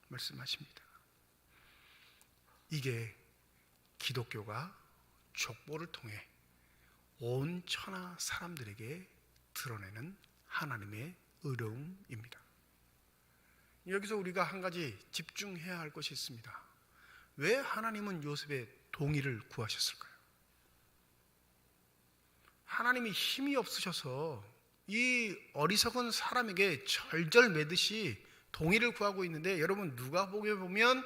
말씀하십니다. 이게 기독교가 족보를 통해 온 천하 사람들에게 드러내는 하나님의 의로움입니다. 여기서 우리가 한 가지 집중해야 할 것이 있습니다. 왜 하나님은 요셉의 동의를 구하셨을까요? 하나님이 힘이 없으셔서 이 어리석은 사람에게 절절매듯이 동의를 구하고 있는데, 여러분 누가복음에 보면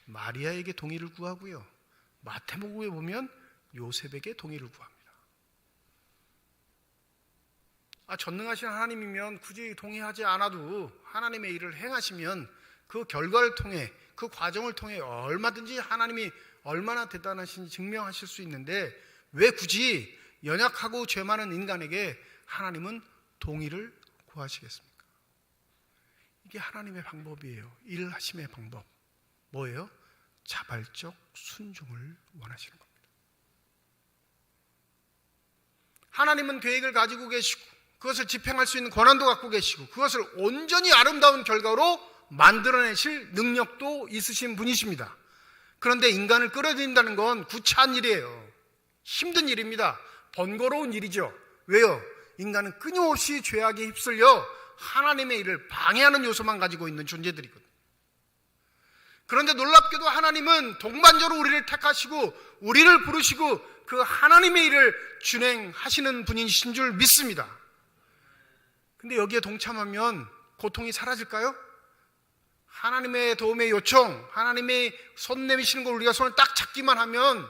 마리아에게 동의를 구하고요, 마태복음에 보면 요셉에게 동의를 구합니다. 전능하신 하나님이면 굳이 동의하지 않아도 하나님의 일을 행하시면 그 결과를 통해, 그 과정을 통해 얼마든지 하나님이 얼마나 대단하신지 증명하실 수 있는데, 왜 굳이 연약하고 죄 많은 인간에게 하나님은 동의를 구하시겠습니까? 이게 하나님의 방법이에요. 일하심의 방법. 뭐예요? 자발적 순종을 원하시는 겁니다. 하나님은 계획을 가지고 계시고 그것을 집행할 수 있는 권한도 갖고 계시고 그것을 온전히 아름다운 결과로 만들어내실 능력도 있으신 분이십니다. 그런데 인간을 끌어들인다는 건 구차한 일이에요. 힘든 일입니다. 번거로운 일이죠. 왜요? 인간은 끊임없이 죄악에 휩쓸려 하나님의 일을 방해하는 요소만 가지고 있는 존재들이거든요. 그런데 놀랍게도 하나님은 동반자로 우리를 택하시고 우리를 부르시고 그 하나님의 일을 준행하시는 분이신 줄 믿습니다. 근데 여기에 동참하면 고통이 사라질까요? 하나님의 도움의 요청, 하나님의 손 내미시는 걸 우리가 손을 딱 잡기만 하면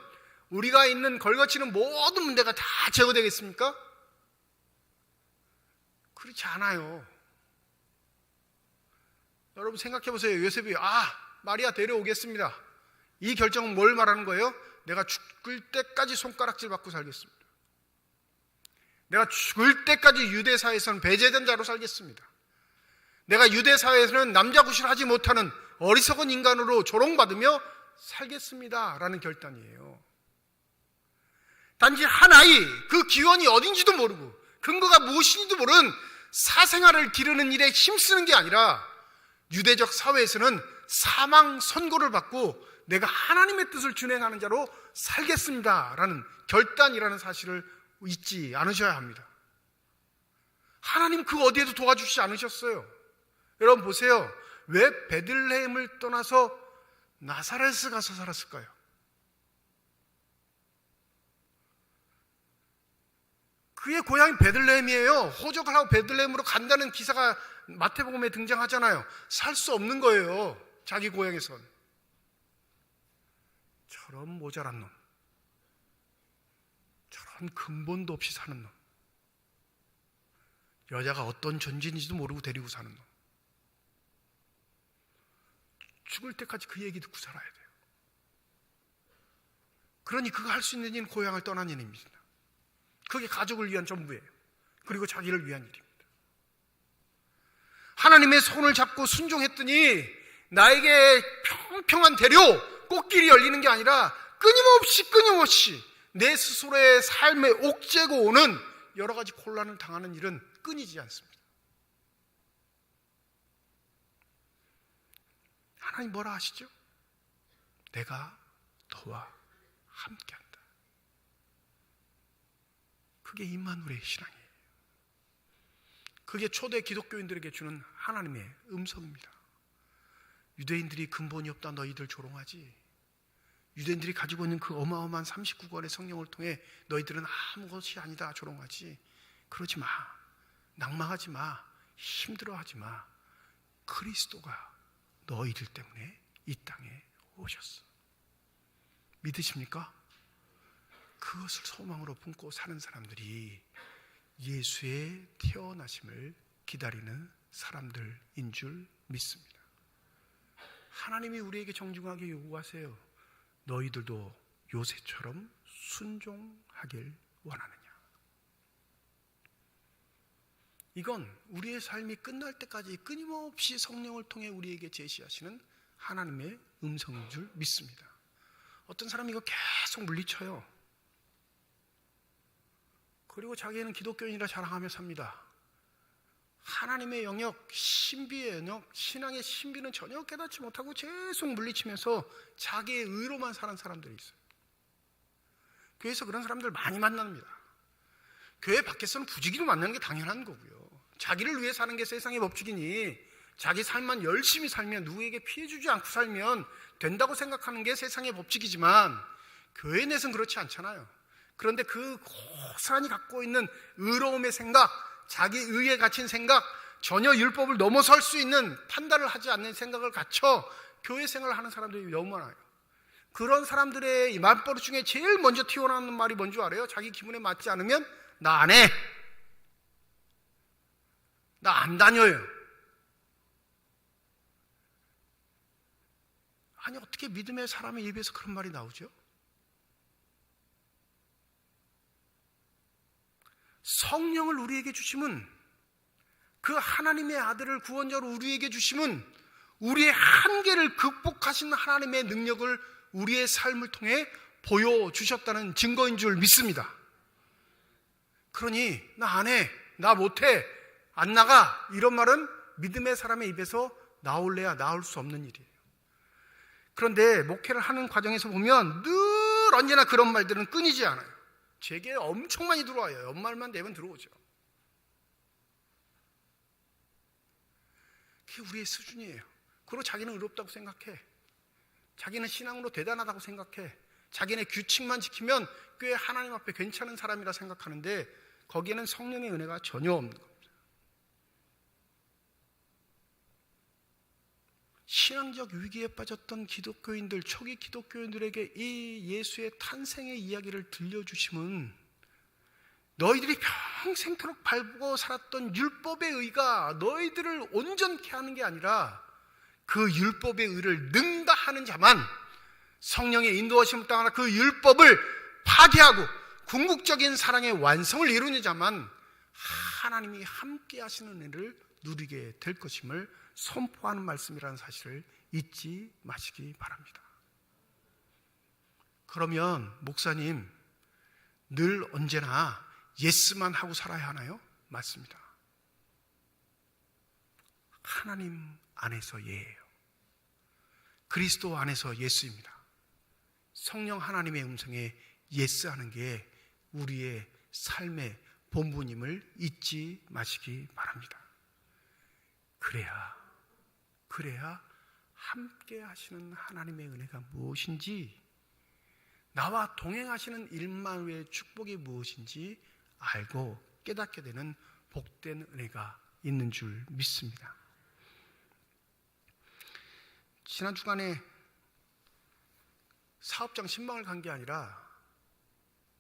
우리가 있는 걸거치는 모든 문제가 다 제거되겠습니까? 그렇지 않아요. 여러분 생각해 보세요. 요셉이 마리아 데려오겠습니다. 이 결정은 뭘 말하는 거예요? 내가 죽을 때까지 손가락질 받고 살겠습니다. 내가 죽을 때까지 유대사회에서는 배제된 자로 살겠습니다. 내가 유대사회에서는 남자 구실을 하지 못하는 어리석은 인간으로 조롱받으며 살겠습니다 라는 결단이에요. 단지 한 아이, 그 기원이 어딘지도 모르고 근거가 무엇인지도 모르는 사생활을 기르는 일에 힘쓰는 게 아니라 유대적 사회에서는 사망 선고를 받고 내가 하나님의 뜻을 준행하는 자로 살겠습니다 라는 결단이라는 사실을 잊지 않으셔야 합니다. 하나님 그 어디에도 도와주시지 않으셨어요. 여러분 보세요. 왜 베들레헴을 떠나서 나사렛에 가서 살았을까요? 그의 고향이 베들레헴이에요. 호적을 하고 베들레헴으로 간다는 기사가 마태복음에 등장하잖아요. 살 수 없는 거예요. 자기 고향에선. 저런 모자란 놈, 저런 근본도 없이 사는 놈, 여자가 어떤 존재인지도 모르고 데리고 사는 놈, 죽을 때까지 그 얘기 듣고 살아야 돼요. 그러니 그가 할 수 있는 일은 고향을 떠난 일입니다. 그게 가족을 위한 전부예요. 그리고 자기를 위한 일입니다. 하나님의 손을 잡고 순종했더니 나에게 평평한 대로 꽃길이 열리는 게 아니라 끊임없이 내 스스로의 삶에 옥죄고 오는 여러 가지 곤란을 당하는 일은 끊이지 않습니다. 하나님 뭐라 하시죠? 내가 너와 함께한다. 그게 임마누엘의 신앙이에요. 그게 초대 기독교인들에게 주는 하나님의 음성입니다. 유대인들이 근본이 없다 너희들 조롱하지. 유대인들이 가지고 있는 그 어마어마한 39권의 성령을 통해 너희들은 아무것이 아니다 조롱하지. 그러지 마. 낭망하지 마. 힘들어하지 마. 그리스도가 너희들 때문에 이 땅에 오셨어. 믿으십니까? 그것을 소망으로 품고 사는 사람들이 예수의 태어나심을 기다리는 사람들인 줄 믿습니다. 하나님이 우리에게 정중하게 요구하세요. 너희들도 요셉처럼 순종하길 원하느냐? 이건 우리의 삶이 끝날 때까지 끊임없이 성령을 통해 우리에게 제시하시는 하나님의 음성인 줄 믿습니다. 어떤 사람이 이거 계속 물리쳐요. 그리고 자기는 기독교인이라 자랑하며 삽니다. 하나님의 영역, 신비의 영역, 신앙의 신비는 전혀 깨닫지 못하고 계속 물리치면서 자기의 의로만 사는 사람들이 있어요. 교회에서 그런 사람들 많이 만납니다. 교회 밖에서는 부지기로 만나는 게 당연한 거고요. 자기를 위해 사는 게 세상의 법칙이니 자기 삶만 열심히 살면, 누구에게 피해 주지 않고 살면 된다고 생각하는 게 세상의 법칙이지만 교회 내에서는 그렇지 않잖아요. 그런데 그 고스란히 갖고 있는 의로움의 생각, 자기 의에 갇힌 생각, 전혀 율법을 넘어설 수 있는 판단을 하지 않는 생각을 갖춰 교회 생활을 하는 사람들이 너무 많아요. 그런 사람들의 말버릇 중에 제일 먼저 튀어나오는 말이 뭔지 알아요? 자기 기분에 맞지 않으면 나 안 해. 나 안 다녀요. 아니 어떻게 믿음의 사람의 입에서 그런 말이 나오죠? 성령을 우리에게 주심은, 그 하나님의 아들을 구원자로 우리에게 주심은 우리의 한계를 극복하신 하나님의 능력을 우리의 삶을 통해 보여주셨다는 증거인 줄 믿습니다. 그러니 나 안 해, 나 못해, 안 나가, 이런 말은 믿음의 사람의 입에서 나올래야 나올 수 없는 일이에요. 그런데 목회를 하는 과정에서 보면 늘 언제나 그런 말들은 끊이지 않아요. 제게 엄청 많이 들어와요. 연말만 되면 들어오죠. 그게 우리의 수준이에요. 그리고 자기는 의롭다고 생각해. 자기는 신앙으로 대단하다고 생각해. 자기네 규칙만 지키면 꽤 하나님 앞에 괜찮은 사람이라 생각하는데 거기에는 성령의 은혜가 전혀 없는 겁니다. 신앙적 위기에 빠졌던 기독교인들, 초기 기독교인들에게 이 예수의 탄생의 이야기를 들려주심은 너희들이 평생토록 밟고 살았던 율법의 의가 너희들을 온전케 하는 게 아니라 그 율법의 의를 능가하는 자만, 성령의 인도하심을 따라 그 율법을 파괴하고 궁극적인 사랑의 완성을 이루는 자만 하나님이 함께 하시는 은혜를 누리게 될 것임을 선포하는 말씀이라는 사실을 잊지 마시기 바랍니다. 그러면 목사님, 늘 언제나 예스만 하고 살아야 하나요? 맞습니다. 하나님 안에서 예예요. 그리스도 안에서 예스입니다. 성령 하나님의 음성에 예스하는 게 우리의 삶의 본분임을 잊지 마시기 바랍니다. 그래야 함께 하시는 하나님의 은혜가 무엇인지, 나와 동행하시는 일만의 축복이 무엇인지 알고 깨닫게 되는 복된 은혜가 있는 줄 믿습니다. 지난 주간에 사업장 신방을 간 게 아니라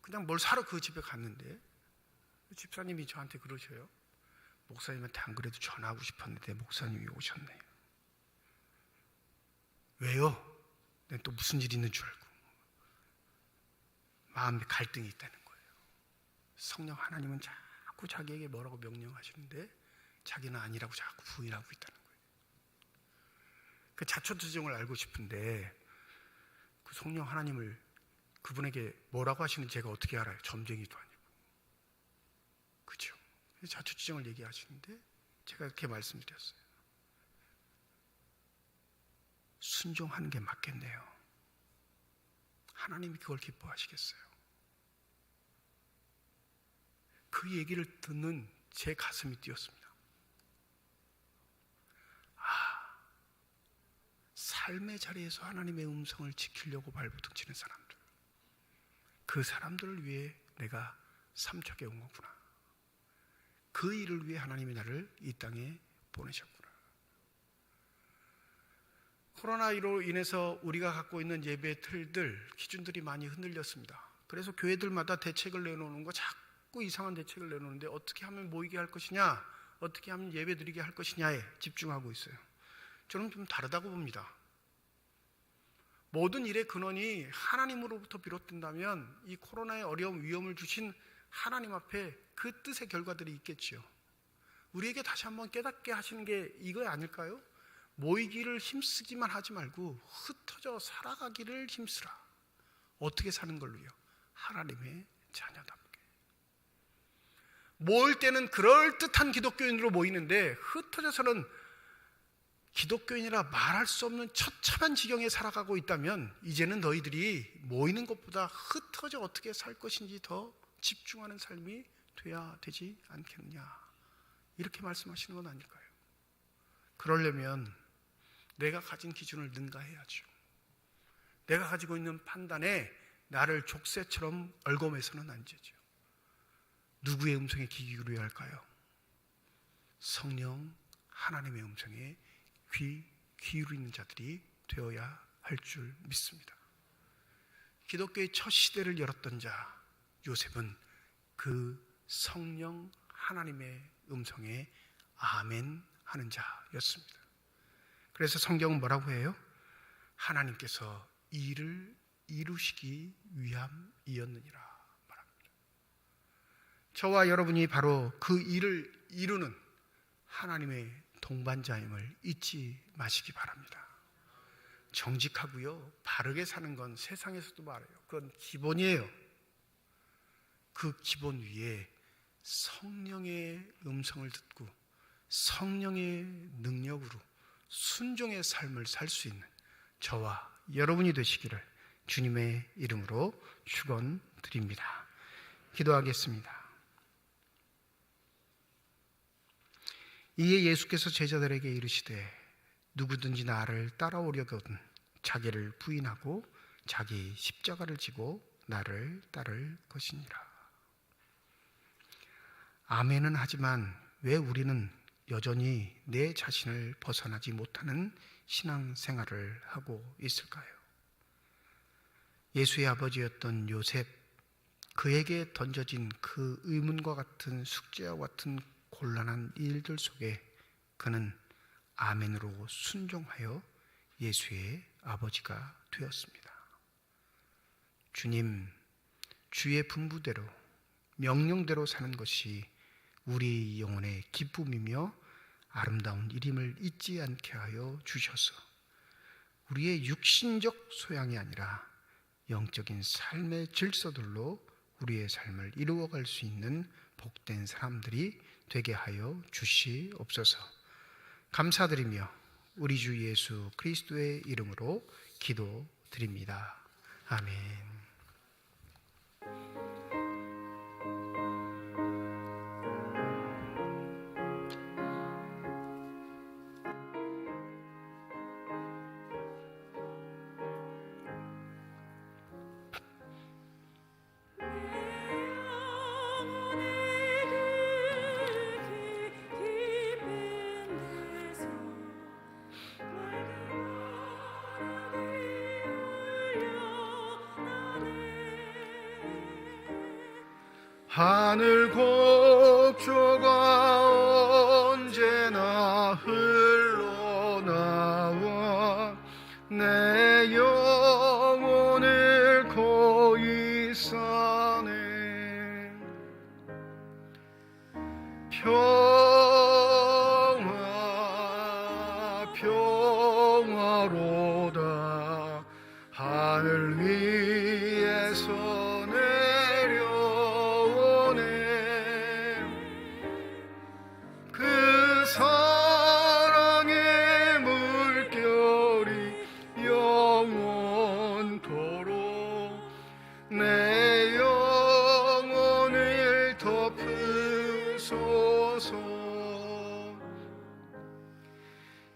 그냥 뭘 사러 그 집에 갔는데 집사님이 저한테 그러셔요. 목사님한테 안 그래도 전화하고 싶었는데 목사님이 오셨네요. 왜요? 내가 또 무슨 일이 있는 줄 알고. 마음에 갈등이 있다는 거예요. 성령 하나님은 자꾸 자기에게 뭐라고 명령하시는데 자기는 아니라고 자꾸 부인하고 있다는 거예요. 그 자초지종을 알고 싶은데 그 성령 하나님을 그분에게 뭐라고 하시는지 제가 어떻게 알아요? 점쟁이도 아니고. 그죠? 자초지종을 얘기하시는데 제가 이렇게 말씀드렸어요. 순종하는 게 맞겠네요. 하나님이 그걸 기뻐하시겠어요? 그 얘기를 듣는 제 가슴이 뛰었습니다. 삶의 자리에서 하나님의 음성을 지키려고 발버둥 치는 사람들, 그 사람들을 위해 내가 삼척에 온 거구나. 그 일을 위해 하나님이 나를 이 땅에 보내셨구나. 코로나19로 인해서 우리가 갖고 있는 예배의 틀들, 기준들이 많이 흔들렸습니다. 그래서 교회들마다 대책을 내놓는 거, 자꾸 이상한 대책을 내놓는데 어떻게 하면 모이게 할 것이냐, 어떻게 하면 예배 드리게 할 것이냐에 집중하고 있어요. 저는 좀 다르다고 봅니다. 모든 일의 근원이 하나님으로부터 비롯된다면 이 코로나의 어려움, 위험을 주신 하나님 앞에 그 뜻의 결과들이 있겠지요. 우리에게 다시 한번 깨닫게 하시는 게 이거 아닐까요? 모이기를 힘쓰기만 하지 말고 흩어져 살아가기를 힘쓰라. 어떻게 사는 걸로요? 하나님의 자녀답게. 모일 때는 그럴듯한 기독교인으로 모이는데 흩어져서는 기독교인이라 말할 수 없는 처참한 지경에 살아가고 있다면 이제는 너희들이 모이는 것보다 흩어져 어떻게 살 것인지 더 집중하는 삶이 돼야 되지 않겠느냐, 이렇게 말씀하시는 건 아닐까요? 그러려면 내가 가진 기준을 능가해야죠. 내가 가지고 있는 판단에 나를 족쇄처럼 얽어매서는 안 되죠. 누구의 음성에 귀 기울여야 할까요? 성령 하나님의 음성에 귀 기울이는 자들이 되어야 할 줄 믿습니다. 기독교의 첫 시대를 열었던 자 요셉은 그 성령 하나님의 음성에 아멘 하는 자였습니다. 그래서 성경은 뭐라고 해요? 하나님께서 이를 이루시기 위함이었느니라 말합니다. 저와 여러분이 바로 그 일을 이루는 하나님의 동반자임을 잊지 마시기 바랍니다. 정직하고요, 바르게 사는 건 세상에서도 말해요. 그건 기본이에요. 그 기본 위에 성령의 음성을 듣고 성령의 능력으로 순종의 삶을 살 수 있는 저와 여러분이 되시기를 주님의 이름으로 이에 예수께서 제자들에게 이르시되 누구든지 나를 따라오려거든 자기를 부인하고 자기 십자가를 지고 나를 따를 것이니라. 아멘은 하지만 왜 우리는 여전히 내 자신을 벗어나지 못하는 신앙생활을 하고 있을까요? 예수의 아버지였던 요셉, 그에게 던져진 그 의문과 같은 숙제와 같은 곤란한 일들 속에 그는 아멘으로 순종하여 예수의 아버지가 되었습니다. 주님, 주의 분부대로 명령대로 사는 것이 우리 영혼의 기쁨이며 아름다운 일임을 잊지 않게 하여 주셔서 우리의 육신적 소양이 아니라 영적인 삶의 질서들로 우리의 삶을 이루어갈 수 있는 복된 사람들이 되게 하여 주시옵소서. 감사드리며 우리 주 예수 그리스도의 이름으로 기도드립니다. 아멘. 하늘 곡조가 언제나 흘러나와 내 영혼을 거의 싸네. 평화 평화로다 하늘 위에서 사랑의 물결이 영원토록 내 영혼을 덮으소서.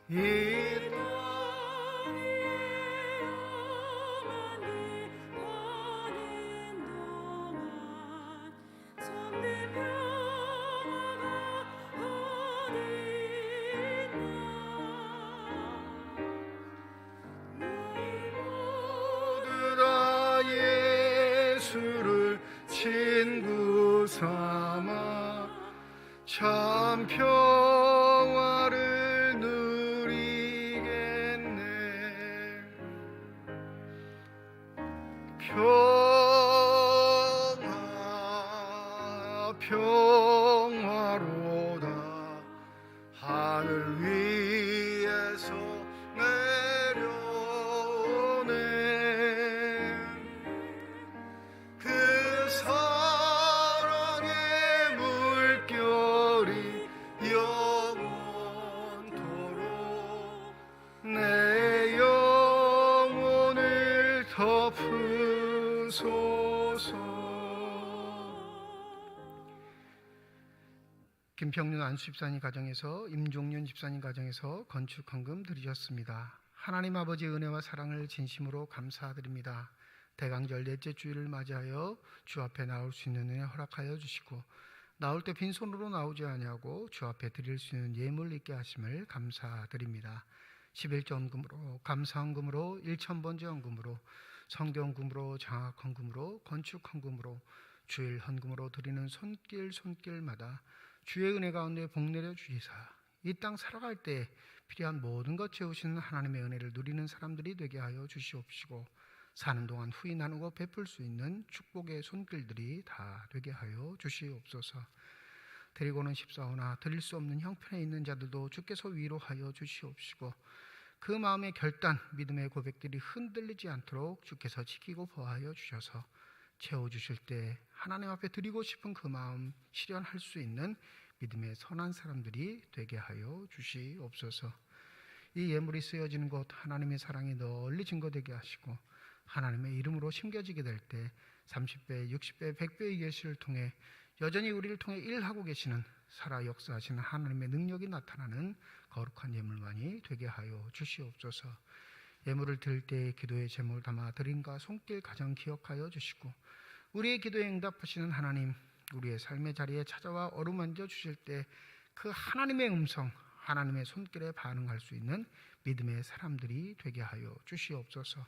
이 예수를 친구 삼아 참 평화를 누리겠네. 평화 평화로다 하늘 위에서 사랑의 물결이 영원토록 내 영혼을 덮으소서. 김평윤 안수 집사님 가정에서 임종윤 집사님 가정에서 건축 헌금 드리셨습니다. 하나님 아버지의 은혜와 사랑을 진심으로 감사드립니다. 대강절 넷째 주일을 맞이하여 주 앞에 나올 수 있는 은혜 허락하여 주시고 나올 때 빈손으로 나오지 아니하고 주 앞에 드릴 수 있는 예물 있게 하심을 감사드립니다. 11조헌금으로 감사헌금으로 1,000번째 헌금으로 성경헌금으로 장학헌금으로 건축헌금으로 주일 헌금으로 드리는 손길마다 주의 은혜 가운데 복내려 주시사 이 땅 살아갈 때 필요한 모든 것 채우시는 하나님의 은혜를 누리는 사람들이 되게 하여 주시옵시고 사는 동안 후이 나누고 베풀 수 있는 축복의 손길들이 다 되게 하여 주시옵소서. 드리고는 싶사오나 드릴 수 없는 형편에 있는 자들도 주께서 위로하여 주시옵시고 그 마음의 결단, 믿음의 고백들이 흔들리지 않도록 주께서 지키고 보호하여 주셔서 채워주실 때 하나님 앞에 드리고 싶은 그 마음 실현할 수 있는 믿음의 선한 사람들이 되게 하여 주시옵소서. 이 예물이 쓰여지는 곳 하나님의 사랑이 널리 증거되게 하시고 하나님의 이름으로 심겨지게 될 때 30배, 60배, 100배의 계시를 통해 여전히 우리를 통해 일하고 계시는 살아 역사하시는 하나님의 능력이 나타나는 거룩한 예물만이 되게 하여 주시옵소서. 예물을 드릴 때 기도의 제목을 담아 드림과 손길 가정 기억하여 주시고, 우리의 기도에 응답하시는 하나님, 우리의 삶의 자리에 찾아와 어루만져 주실 때 그 하나님의 음성, 하나님의 손길에 반응할 수 있는 믿음의 사람들이 되게 하여 주시옵소서.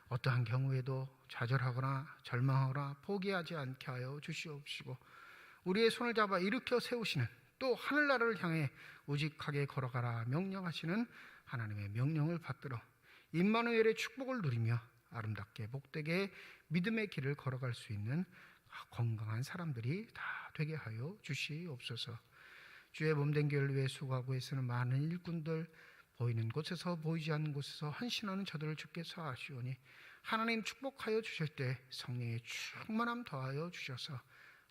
어떠한 경우에도 좌절하거나 절망하거나 포기하지 않게 하여 주시옵시고, 우리의 손을 잡아 일으켜 세우시는, 또 하늘나라를 향해 우직하게 걸어가라 명령하시는 하나님의 명령을 받들어 임마누엘의 축복을 누리며 아름답게 복되게 믿음의 길을 걸어갈 수 있는 건강한 사람들이 다 되게 하여 주시옵소서. 주의 몸된 교회를 위해 수고하고 애쓰는 많은 일꾼들, 보이는 곳에서 보이지 않는 곳에서 헌신하는 저들을 주께서 아시오니 하나님 축복하여 주실 때 성령의 충만함 더하여 주셔서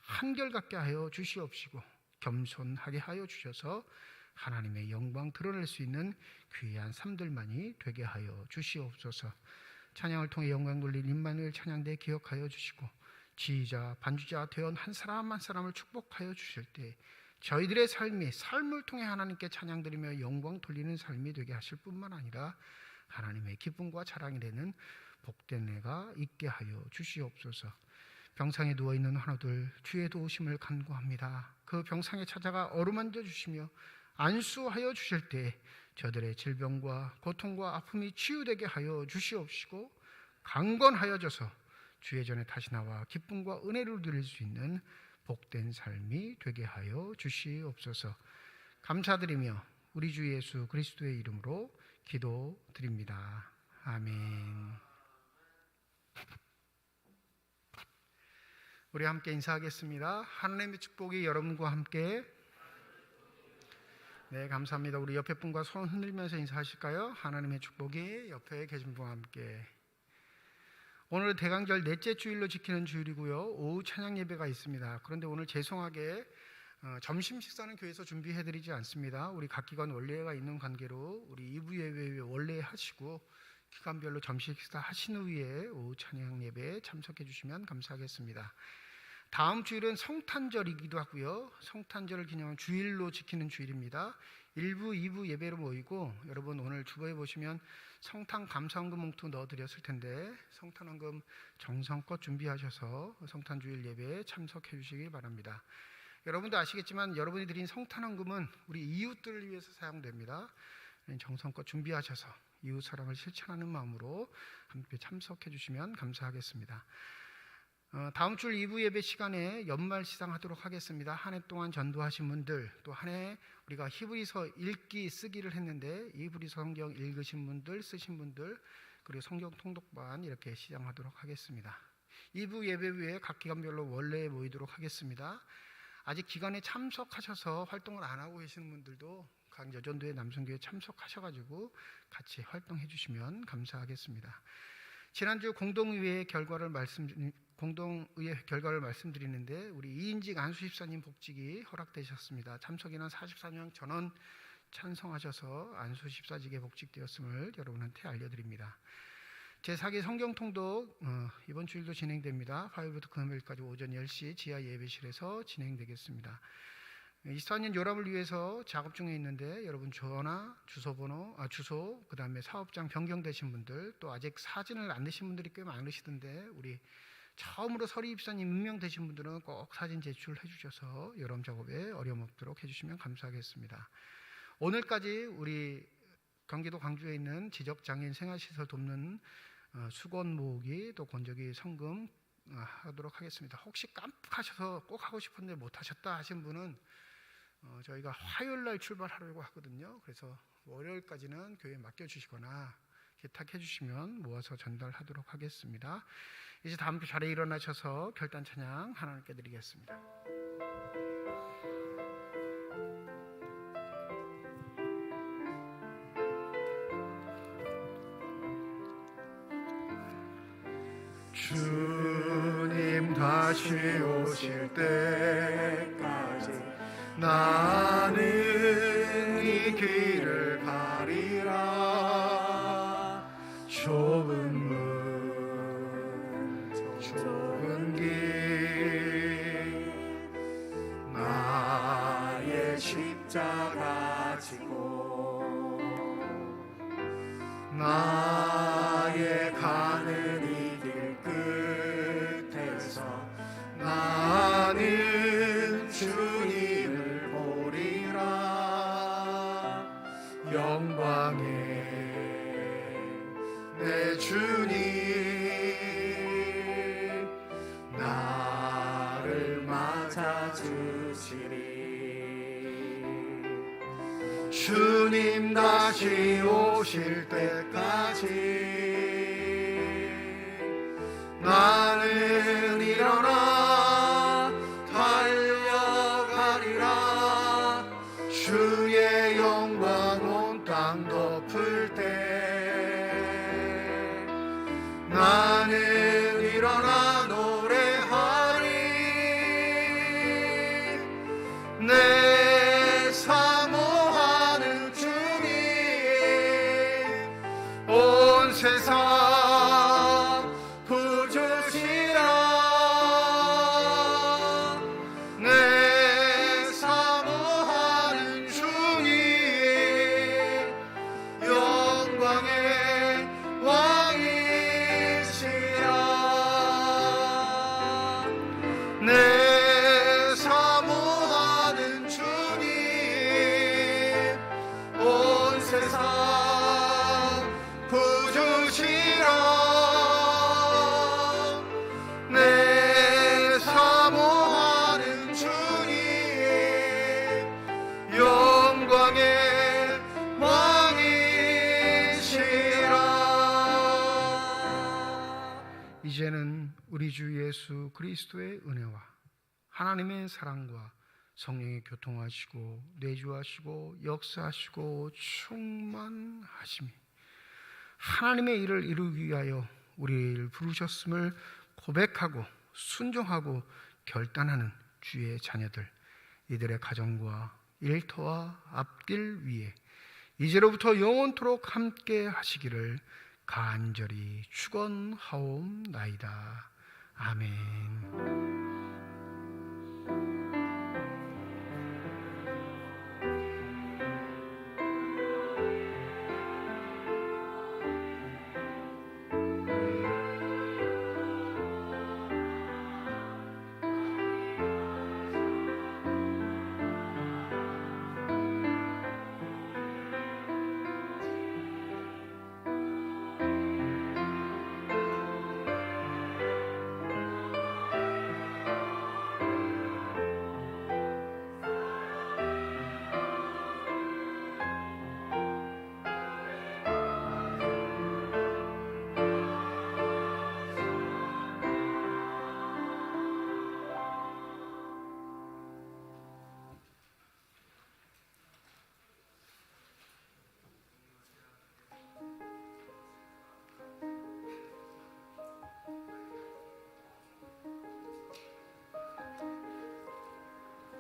한결같게 하여 주시옵시고, 겸손하게 하여 주셔서 하나님의 영광 드러낼 수 있는 귀한 삶들만이 되게 하여 주시옵소서. 찬양을 통해 영광 돌린 임마누엘 찬양대 기억하여 주시고, 지휘자 반주자 대원 한 사람 한 사람을 축복하여 주실 때 저희들의 삶을 통해 하나님께 찬양드리며 영광 돌리는 삶이 되게 하실 뿐만 아니라 하나님의 기쁨과 자랑이 되는 복된 해가 있게 하여 주시옵소서. 병상에 누워있는 환우들 주의 도우심을 간구합니다. 그 병상에 찾아가 어루만져 주시며 안수하여 주실 때 저들의 질병과 고통과 아픔이 치유되게 하여 주시옵시고, 강건하여져서 주의 전에 다시 나와 기쁨과 은혜를 누릴 수 있는 복된 삶이 되게 하여 주시옵소서. 감사드리며 우리 주 예수 그리스도의 이름으로 기도드립니다. 아멘. 우리 함께 인사하겠습니다. 하나님의 축복이 여러분과 함께. 네, 감사합니다. 우리 옆에 분과 손 흔들면서 인사하실까요? 하나님의 축복이 옆에 계신 분과 함께. 오늘은 대강절 넷째 주일로 지키는 주일이고요. 오후 찬양 예배가 있습니다. 그런데 오늘 죄송하게 점심 식사는 교회에서 준비해드리지 않습니다. 우리 각 기관 원례가 있는 관계로 우리 2부 예배 원래 하시고 기관별로 점심 식사 하신 후에 오후 찬양 예배에 참석해 주시면 감사하겠습니다. 다음 주일은 성탄절이기도 하고요. 성탄절을 기념한 주일로 지키는 주일입니다. 1부, 2부 예배로 모이고, 여러분 오늘 주보에 보시면 성탄 감사헌금 봉투 넣어드렸을 텐데 성탄헌금 정성껏 준비하셔서 성탄주일 예배에 참석해 주시기 바랍니다. 여러분도 아시겠지만 여러분이 드린 성탄헌금은 우리 이웃들을 위해서 사용됩니다. 정성껏 준비하셔서 이웃 사랑을 실천하는 마음으로 함께 참석해 주시면 감사하겠습니다. 다음 주 2부 예배 시간에 연말 시상하도록 하겠습니다. 한 해 동안 전도하신 분들, 또 한 해 우리가 히브리서 읽기 쓰기를 했는데 히브리서 성경 읽으신 분들, 쓰신 분들, 그리고 성경 통독반 이렇게 시작하도록 하겠습니다. 2부 예배 후에 각 기관별로 원래에 모이도록 하겠습니다. 아직 기관에 참석하셔서 활동을 안 하고 계시는 분들도 각 여전도회 남성교회 참석하셔가지고 같이 활동해 주시면 감사하겠습니다. 지난주 공동의회 결과를 말씀드리는데 우리 이인직 안수집사님 복직이 허락되셨습니다. 참석인원 44명 전원 찬성하셔서 안수집사직에 복직되었음을 여러분한테 알려드립니다. 제4기 성경통독 이번 주일도 진행됩니다. 화요일부터 금요일까지 오전 10시 지하 예배실에서 진행되겠습니다. 24년 요람을 위해서 작업 중에 있는데 여러분 전화, 주소, 그 다음에 사업장 변경되신 분들, 또 아직 사진을 안 내신 분들이 꽤 많으시던데 우리 처음으로 서리 입사님 임명되신 분들은 꼭 사진 제출해 주셔서 요람 작업에 어려움 없도록 해주시면 감사하겠습니다. 오늘까지 우리 경기도 광주에 있는 지적장애인 생활시설 돕는 수건 모으기 또 건조기 성금 하도록 하겠습니다. 혹시 깜빡하셔서 꼭 하고 싶은데 못하셨다 하신 분은 저희가 화요일날 출발하려고 하거든요. 그래서 월요일까지는 교회에 맡겨주시거나 기탁해 주시면 모아서 전달하도록 하겠습니다. 이제 다음 주 자리에 일어나셔서 결단 찬양 하나님께 드리겠습니다. 주님 다시 오실 때까지 나는 이 길을 가리라. 좁은 문 좁은 길 나의 십자가 지고 나의 가는 이 길 끝에서 나는 주님을 보리라. 영광에 내 주님 나를 맞아 주시리. 주님 다시 오실 때까지 나는 일어나 달려가리라. 주의 영광 온 땅 덮을 때 나는 일어나 노래하리. 내 사모하는 주님 온 세상 부주시라. 내 사모하는 주님 영광의 왕이시라. 내 사모하는 주님 온 세상 부주시라. 내 사모하는 주님 영광의 왕이시라. 이제는 우리 주 예수 그리스도의 은혜와 하나님의 사랑과 성령의 교통하시고 내주하시고 역사하시고 충만하심이 하나님의 일을 이루기 위하여 우리를 부르셨음을 고백하고 순종하고 결단하는 주의 자녀들, 이들의 가정과 일터와 앞길 위에 이제로부터 영원토록 함께 하시기를 간절히 축원하옵나이다. 아멘.